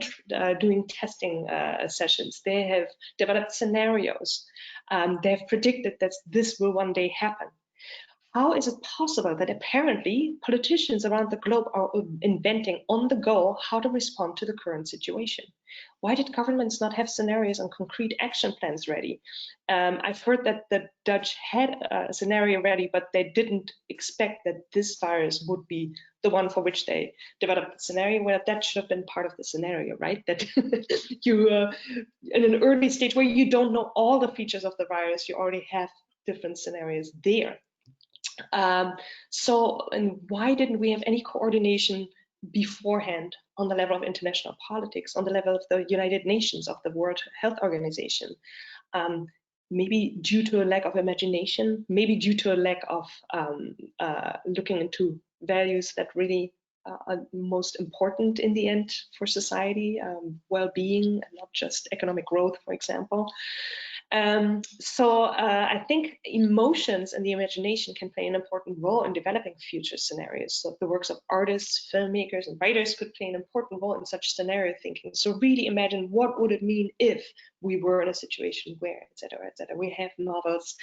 doing testing sessions. They have developed scenarios. They've predicted that this will one day happen. How is it possible that apparently politicians around the globe are inventing on the go how to respond to the current situation? Why did governments not have scenarios and concrete action plans ready? I've heard that the Dutch had a scenario ready, but they didn't expect that this virus would be the one for which they developed the scenario. Well, that should have been part of the scenario, right? That you, in an early stage where you don't know all the features of the virus, you already have different scenarios there. And why didn't we have any coordination beforehand on the level of international politics, on the level of the United Nations, of the World Health Organization? Maybe due to a lack of imagination, maybe due to a lack of looking into values that really are most important in the end for society, well-being, and not just economic growth, for example. I think emotions and the imagination can play an important role in developing future scenarios. So the works of artists, filmmakers, and writers could play an important role in such scenario thinking. So really imagine what would it mean if we were in a situation where, et cetera, et cetera. We have novels,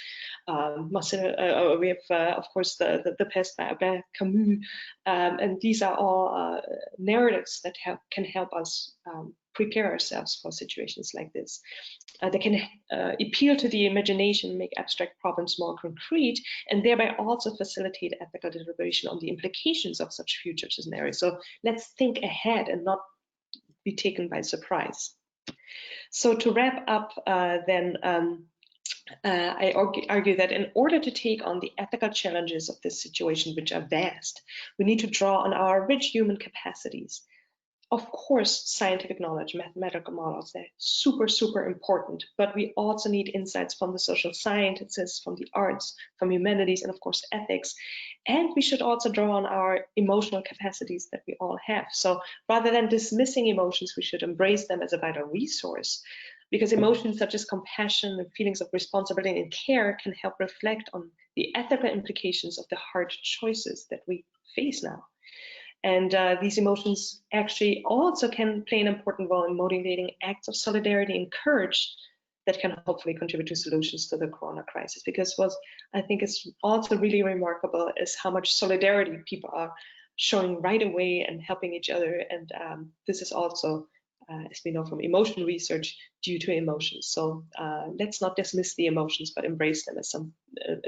we have, of course, the Pest by Albert Camus, and these are all narratives that can help us prepare ourselves for situations like this. They can appeal to the imagination, make abstract problems more concrete, and thereby also facilitate ethical deliberation on the implications of such future scenarios. So let's think ahead and not be taken by surprise. So to wrap up, then, I argue that in order to take on the ethical challenges of this situation, which are vast, we need to draw on our rich human capacities. Of course, scientific knowledge, mathematical models, they're super, super important, but we also need insights from the social sciences, from the arts, from humanities, and of course, ethics. And we should also draw on our emotional capacities that we all have. So rather than dismissing emotions, we should embrace them as a vital resource, because emotions such as compassion and feelings of responsibility and care can help reflect on the ethical implications of the hard choices that we face now. And these emotions actually also can play an important role in motivating acts of solidarity and courage that can hopefully contribute to solutions to the corona crisis. Because what I think is also really remarkable is how much solidarity people are showing right away and helping each other. And this is also, as we know from emotion research, due to emotions. So let's not dismiss the emotions, but embrace them as an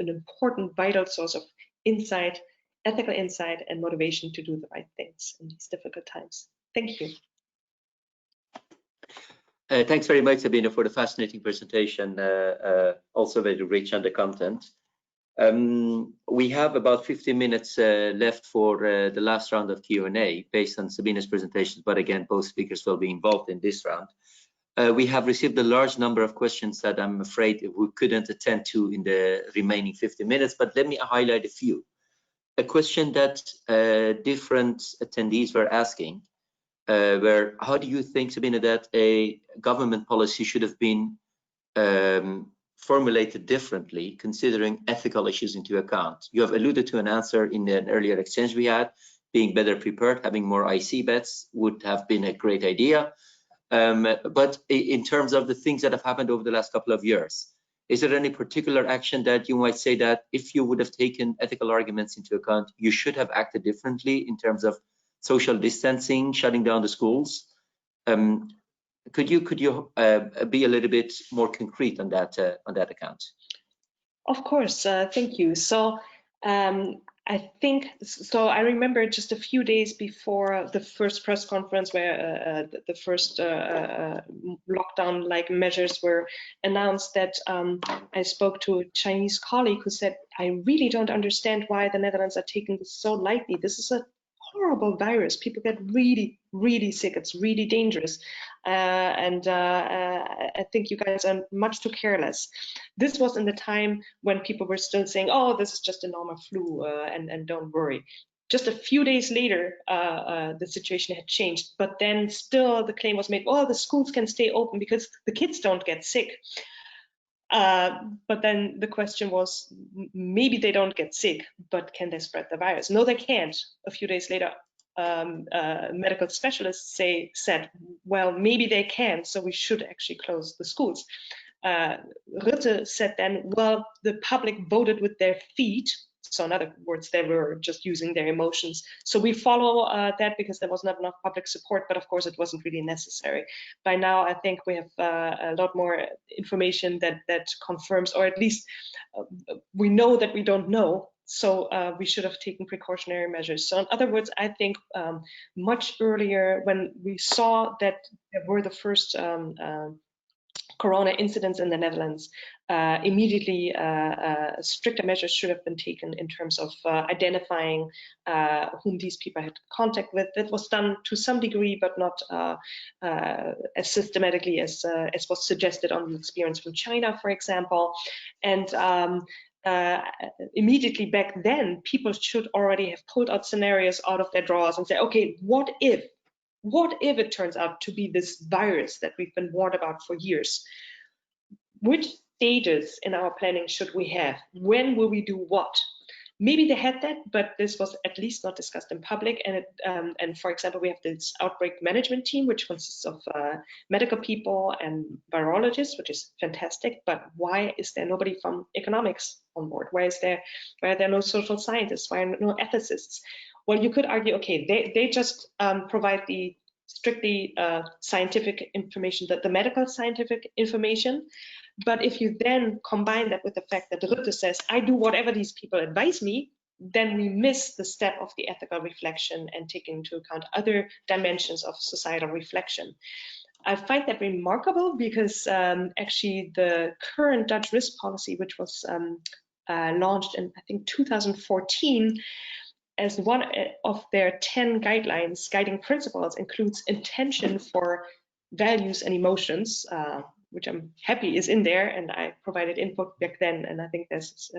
important, vital source of insight, ethical insight, and motivation to do the right things in these difficult times. Thank you. Thanks very much, Sabine, for the fascinating presentation, also very rich on the content. We have about 15 minutes left for the last round of Q&A based on Sabine's presentations, but again, both speakers will be involved in this round. We have received a large number of questions that I'm afraid we couldn't attend to in the remaining 50 minutes, but let me highlight a few. A question that different attendees were asking were, how do you think, Sabine, that a government policy should have been formulated differently, considering ethical issues into account? You have alluded to an answer in an earlier exchange we had, being better prepared, having more IC beds would have been a great idea. But in terms of the things that have happened over the last couple of years, is there any particular action that you might say that if you would have taken ethical arguments into account, you should have acted differently in terms of social distancing, shutting down the schools? Could you be a little bit more concrete on that account? Of course, thank you. So I think, so I remember just a few days before the first press conference where the first lockdown-like measures were announced, that I spoke to a Chinese colleague who said, I really don't understand why the Netherlands are taking this so lightly. This is a horrible virus. People get really, really sick. It's really dangerous. I think you guys are much too careless. This was in the time when people were still saying, oh, this is just a normal flu and don't worry. Just a few days later, the situation had changed, but then still the claim was made, oh, the schools can stay open because the kids don't get sick. But then the question was, maybe they don't get sick, but can they spread the virus? No, they can't. A few days later, medical specialists said, well, maybe they can, so we should actually close the schools. Rutte said then, well, the public voted with their feet. So in other words, they were just using their emotions. So we follow that because there was not enough public support, but of course it wasn't really necessary. By now, I think we have a lot more information that confirms, or at least we know that we don't know. So we should have taken precautionary measures. So in other words, I think much earlier when we saw that there were the first corona incidents in the Netherlands, immediately stricter measures should have been taken in terms of identifying whom these people had contact with. That was done to some degree, but not as systematically as was suggested on the experience from China, for example. And immediately back then, people should already have pulled out scenarios out of their drawers and say, okay, what if it turns out to be this virus that we've been warned about for years? Which stages in our planning should we have? When will we do what? Maybe they had that, but this was at least not discussed in public. And for example, we have this outbreak management team, which consists of medical people and virologists, which is fantastic. But why is there nobody from economics on board? Why are there no social scientists? Why are no ethicists? Well, you could argue, okay, they just provide the strictly scientific information, the medical scientific information. But if you then combine that with the fact that Rutte says, I do whatever these people advise me, then we miss the step of the ethical reflection and taking into account other dimensions of societal reflection. I find that remarkable because actually the current Dutch risk policy, which was launched in, I think, 2014, as one of their 10 guidelines, guiding principles, includes intention for values and emotions, which I'm happy is in there, and I provided input back then, and I think there's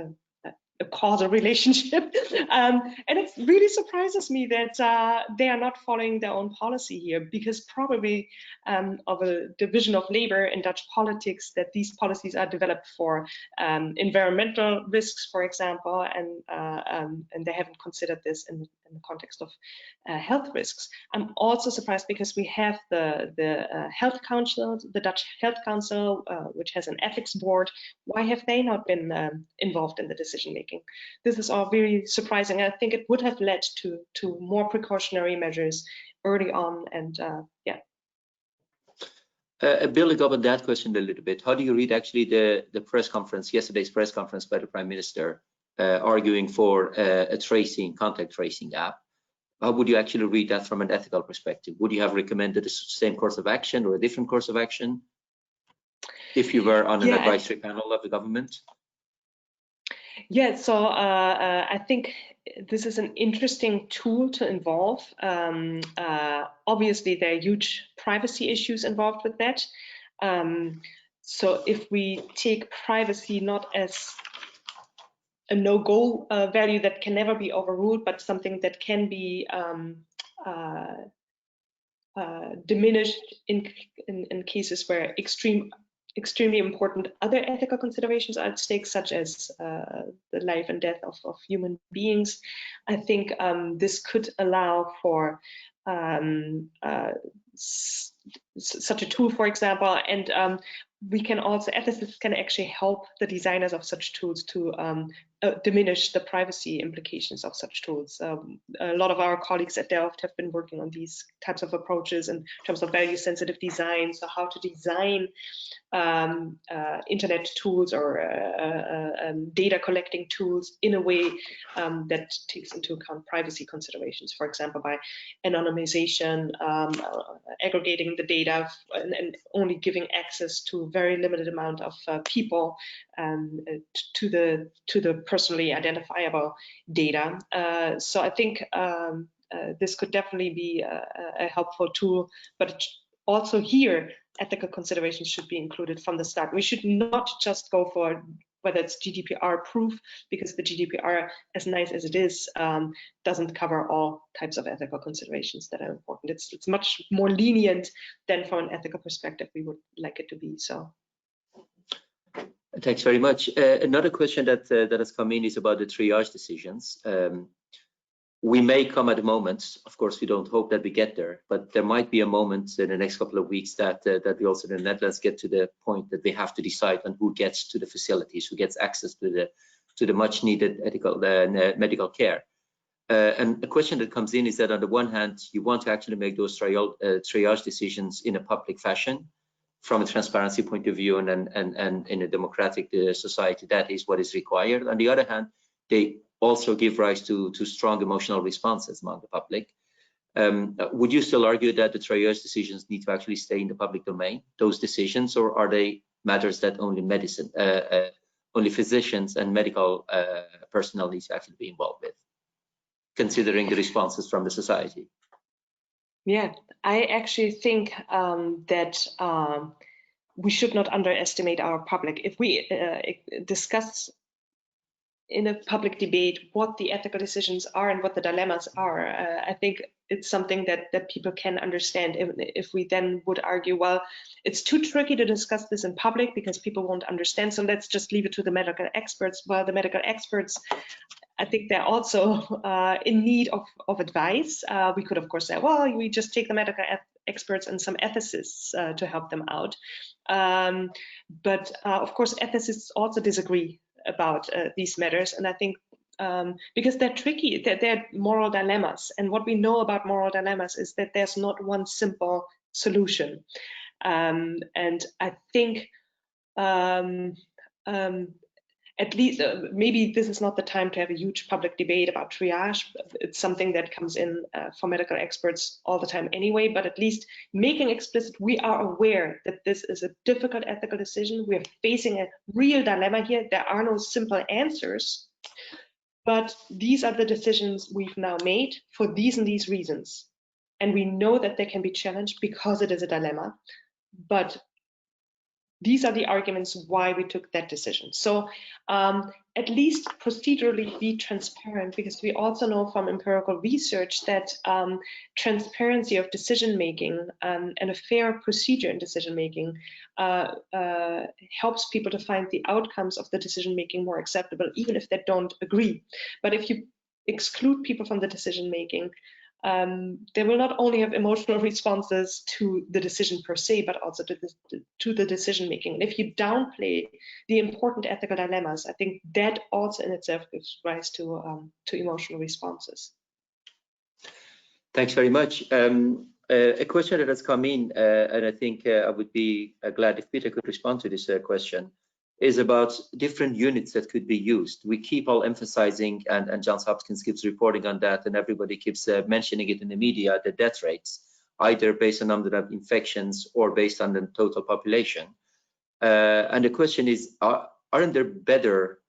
a causal relationship. And it really surprises me that they are not following their own policy here, because probably of a division of labor in Dutch politics that these policies are developed for environmental risks, for example, and they haven't considered this in the context of health risks. I'm also surprised because we have the Health Council, the Dutch Health Council, which has an ethics board. Why have they not been involved in the decision making? This is all very surprising. I think it would have led to more precautionary measures early on, and yeah. Building up on that question a little bit, how do you read actually the press conference, yesterday's press conference by the Prime Minister, arguing for a contact tracing app? How would you actually read that from an ethical perspective? Would you have recommended the same course of action or a different course of action if you were on an advisory panel of the government? Yeah, so I think this is an interesting tool to involve. Obviously, there are huge privacy issues involved with that. So if we take privacy not as a no-go value that can never be overruled, but something that can be diminished in cases where extremely important other ethical considerations are at stake, such as the life and death of human beings. I think this could allow for such a tool, for example, and we can also, ethicists can actually help the designers of such tools to diminish the privacy implications of such tools. A lot of our colleagues at Delft have been working on these types of approaches in terms of value-sensitive design, so how to design internet tools or data collecting tools in a way that takes into account privacy considerations, for example, by anonymization, aggregating the data and only giving access to a very limited amount of people to the personally identifiable data. So I think this could definitely be a helpful tool, but also here, ethical considerations should be included from the start. We should not just go for whether it's GDPR proof, because the GDPR, as nice as it is, doesn't cover all types of ethical considerations that are important. It's much more lenient than from an ethical perspective we would like it to be. So. Thanks very much. Another question that has come in is about the triage decisions. We may come at a moment, of course, we don't hope that we get there, but there might be a moment in the next couple of weeks that we also in the Netherlands get to the point that we have to decide on who gets to the facilities, who gets access to the much needed medical care. And a question that comes in is that on the one hand, you want to actually make those triage decisions in a public fashion, from a transparency point of view, and in a democratic society, that is what is required. On the other hand, they also give rise to strong emotional responses among the public. Would you still argue that the triage decisions need to actually stay in the public domain, those decisions, or are they matters that only physicians and medical personnel need to actually be involved with, considering the responses from the society? Yeah, I actually think that we should not underestimate our public. If we discuss in a public debate what the ethical decisions are and what the dilemmas are, I think it's something that people can understand. If we then would argue, well, it's too tricky to discuss this in public because people won't understand, so let's just leave it to the medical experts. Well, the medical experts, I think they're also in need of advice. We could, of course, say, well, we just take the medical experts and some ethicists to help them out. But of course, ethicists also disagree about these matters, and I think because they're tricky, they're moral dilemmas, and what we know about moral dilemmas is that there's not one simple solution, and I think at least maybe this is not the time to have a huge public debate about triage. It's something that comes in for medical experts all the time anyway, but at least making explicit, we are aware that this is a difficult ethical decision. We are facing a real dilemma here. There are no simple answers, but these are the decisions we've now made for these and these reasons. And we know that they can be challenged because it is a dilemma, but these are the arguments why we took that decision. So at least procedurally be transparent, because we also know from empirical research that transparency of decision making and a fair procedure in decision making helps people to find the outcomes of the decision making more acceptable, even if they don't agree. But if you exclude people from the decision making, they will not only have emotional responses to the decision per se, but also to the decision making. And if you downplay the important ethical dilemmas, I think that also in itself gives rise to emotional responses. Thanks very much. A question that has come in, and I think I would be glad if Peter could respond to this question, is about different units that could be used. We keep all emphasizing, and Johns Hopkins keeps reporting on that, and everybody keeps mentioning it in the media, the death rates, either based on number of infections or based on the total population. And the question is, aren't there better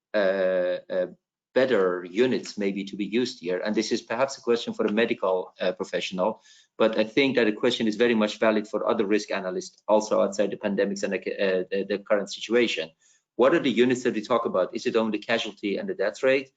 units maybe to be used here? And this is perhaps a question for a medical professional, but I think that the question is very much valid for other risk analysts also outside the pandemics and the current situation. What are the units that we talk about? Is it only casualty and the death rate,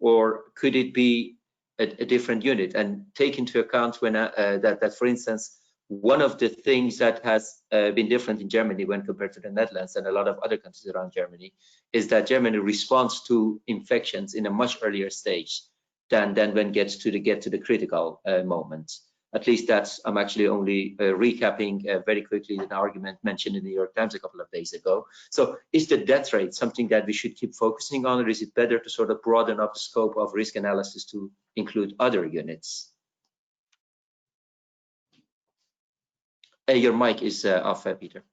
or could it be a different unit? And take into account when that, for instance, one of the things that has been different in Germany when compared to the Netherlands and a lot of other countries around Germany is that Germany responds to infections in a much earlier stage than when get to the critical moment. At least that's, I'm actually only recapping very quickly an argument mentioned in the New York Times a couple of days ago. So is the death rate something that we should keep focusing on, or is it better to sort of broaden up the scope of risk analysis to include other units? Your mic is off, Peter.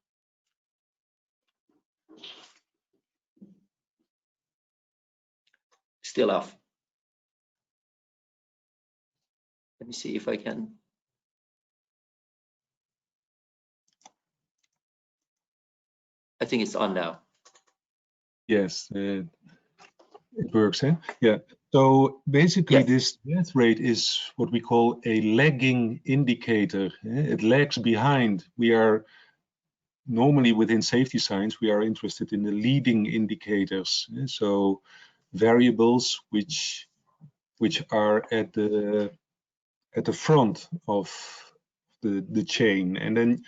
Still off. Let me see if I can. I think it's on now. Yes, it works, eh? Yeah. So basically, yes. This death rate is what we call a lagging indicator. It lags behind. We are normally within safety science, we are interested in the leading indicators. So variables which are at the front of the chain, and then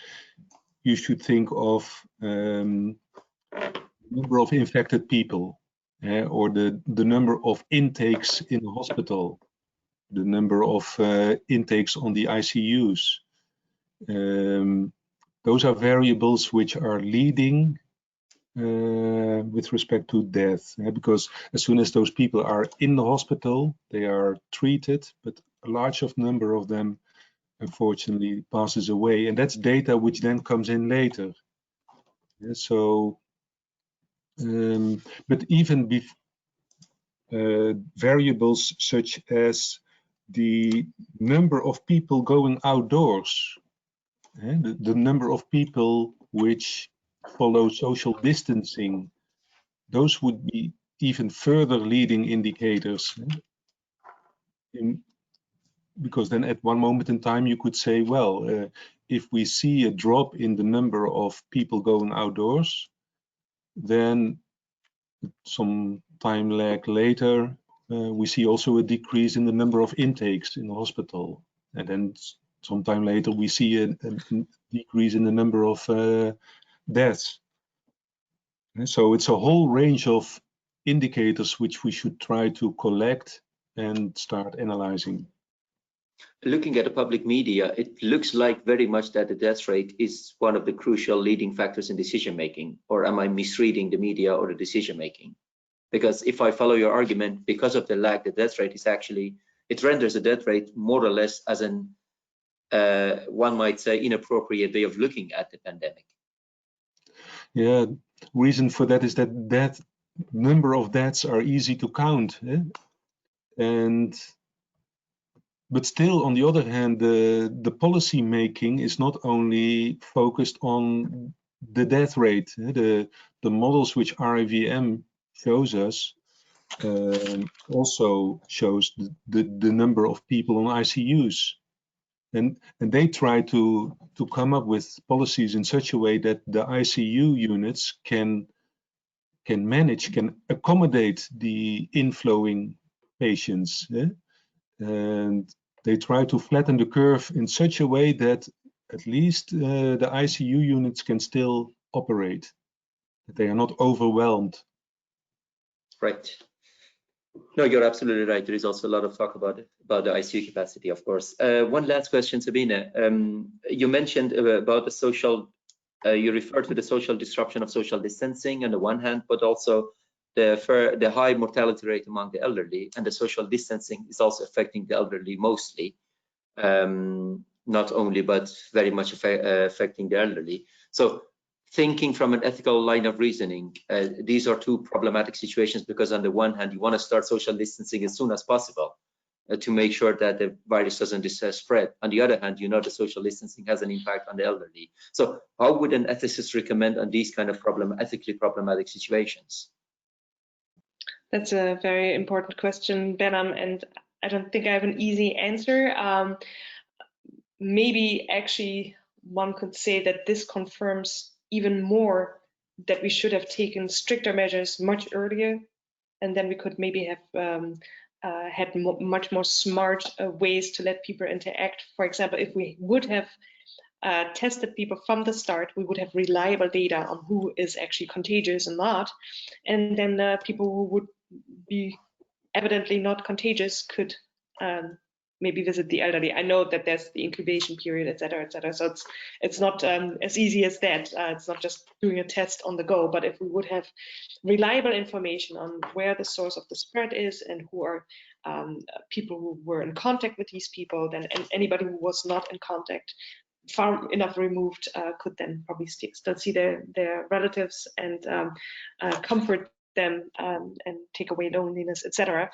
you should think of number of infected people, or the number of intakes in the hospital, the number of intakes on the ICUs. Those are variables which are leading with respect to death, because as soon as those people are in the hospital, they are treated, but a large number of them unfortunately passes away, and that's data which then comes in later. So but even variables such as the number of people going outdoors, the number of people which follow social distancing, those would be even further leading indicators. Because then at one moment in time you could say, well, if we see a drop in the number of people going outdoors, then some time lag later, we see also a decrease in the number of intakes in the hospital. And then sometime later, we see a decrease in the number of deaths. And so it's a whole range of indicators which we should try to collect and start analyzing. Looking at the public media, it looks like very much that the death rate is one of the crucial leading factors in decision making. Or am I misreading the media or the decision making? Because if I follow your argument, because of the lag, the death rate is actually, it renders the death rate more or less as an, one might say, inappropriate way of looking at the pandemic. Yeah, reason for that is that number of deaths are easy to count, but still, on the other hand, the policy making is not only focused on the death rate. The models which RIVM shows us also shows the number of people on ICUs, and they try to come up with policies in such a way that the ICU units can accommodate the inflowing patients, and they try to flatten the curve in such a way that at least the ICU units can still operate, that they are not overwhelmed. Right. No, you're absolutely right. There is also a lot of talk about the ICU capacity, of course. One last question, Sabine. You mentioned about the social, you referred to the social disruption of social distancing on the one hand, but also the high mortality rate among the elderly, and the social distancing is also affecting the elderly mostly, not only, but very much affecting the elderly. So thinking from an ethical line of reasoning, these are two problematic situations, because on the one hand, you want to start social distancing as soon as possible to make sure that the virus doesn't spread. On the other hand, you know the social distancing has an impact on the elderly. So how would an ethicist recommend on these kind of ethically problematic situations? That's a very important question, Benham, and I don't think I have an easy answer. Maybe actually one could say that this confirms even more that we should have taken stricter measures much earlier, and then we could maybe have had much more smart ways to let people interact. For example, if we would have tested people from the start, we would have reliable data on who is actually contagious and not, and then people who would be evidently not contagious could maybe visit the elderly. I know that there's the incubation period, et cetera, so it's not as easy as that. It's not just doing a test on the go, but if we would have reliable information on where the source of the spread is and who are people who were in contact with these people, then anybody who was not in contact, far enough removed, could then probably still see their relatives and comfort them and take away loneliness, etc.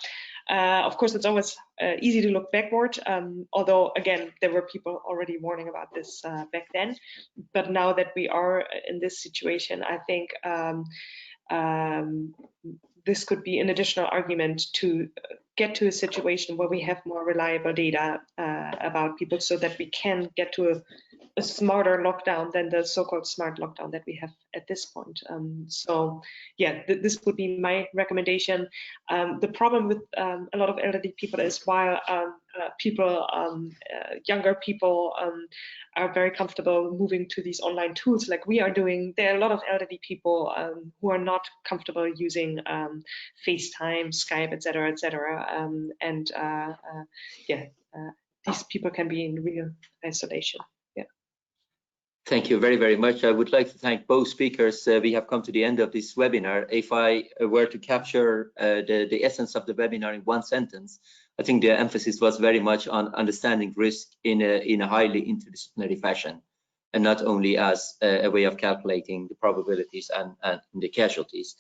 Of course, it's always easy to look backward, although again, there were people already warning about this back then. But now that we are in this situation, I think this could be an additional argument to get to a situation where we have more reliable data about people, so that we can get to a smarter lockdown than the so-called smart lockdown that we have at this point. So yeah, this would be my recommendation. The problem with a lot of elderly people is while younger people are very comfortable moving to these online tools like we are doing, there are a lot of elderly people who are not comfortable using FaceTime, Skype, etc., these people can be in real isolation. Thank you very, very much. I would like to thank both speakers. We have come to the end of this webinar. If I were to capture the essence of the webinar in one sentence, I think the emphasis was very much on understanding risk in a highly interdisciplinary fashion, and not only as a way of calculating the probabilities and the casualties.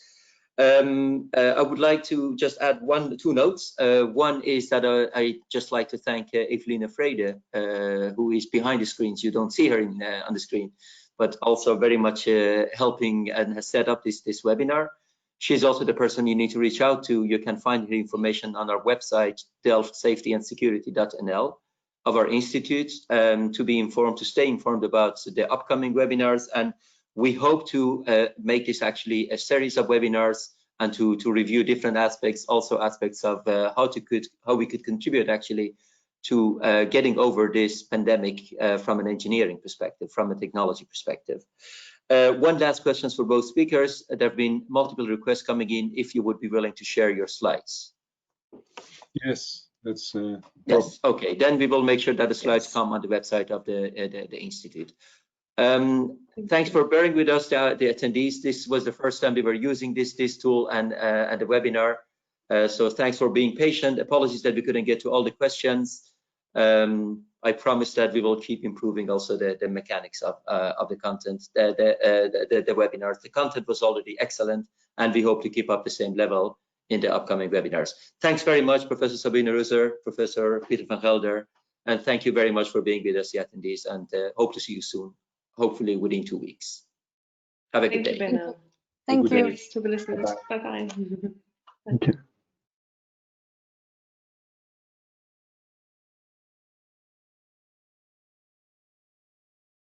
I would like to just add two notes. One is that I just like to thank Eveline Frede, who is behind the screens. You don't see her on the screen, but also very much helping and has set up this webinar. She's also the person you need to reach out to. You can find her information on our website, delftsafetyandsecurity.nl, of our institute, to be informed, to stay informed about the upcoming webinars. And we hope to make this actually a series of webinars, and to review different aspects, also aspects of how we could contribute actually to getting over this pandemic from an engineering perspective, from a technology perspective. One last question for both speakers. There have been multiple requests coming in, if you would be willing to share your slides. Yes, that's yes. Okay, then we will make sure that the slides come on the website of the institute. Thanks for bearing with us, the attendees. This was the first time we were using this tool and the webinar. So thanks for being patient. Apologies that we couldn't get to all the questions. I promise that we will keep improving also the mechanics of the content, the webinars. The content was already excellent, and we hope to keep up the same level in the upcoming webinars. Thanks very much, Professor Sabine Reuser, Professor Peter van Gelder, and thank you very much for being with us, the attendees, and hope to see you soon, hopefully within 2 weeks. Have a good day. Thank you, Benno. Thank you. To the listeners. Bye-bye. Thank you.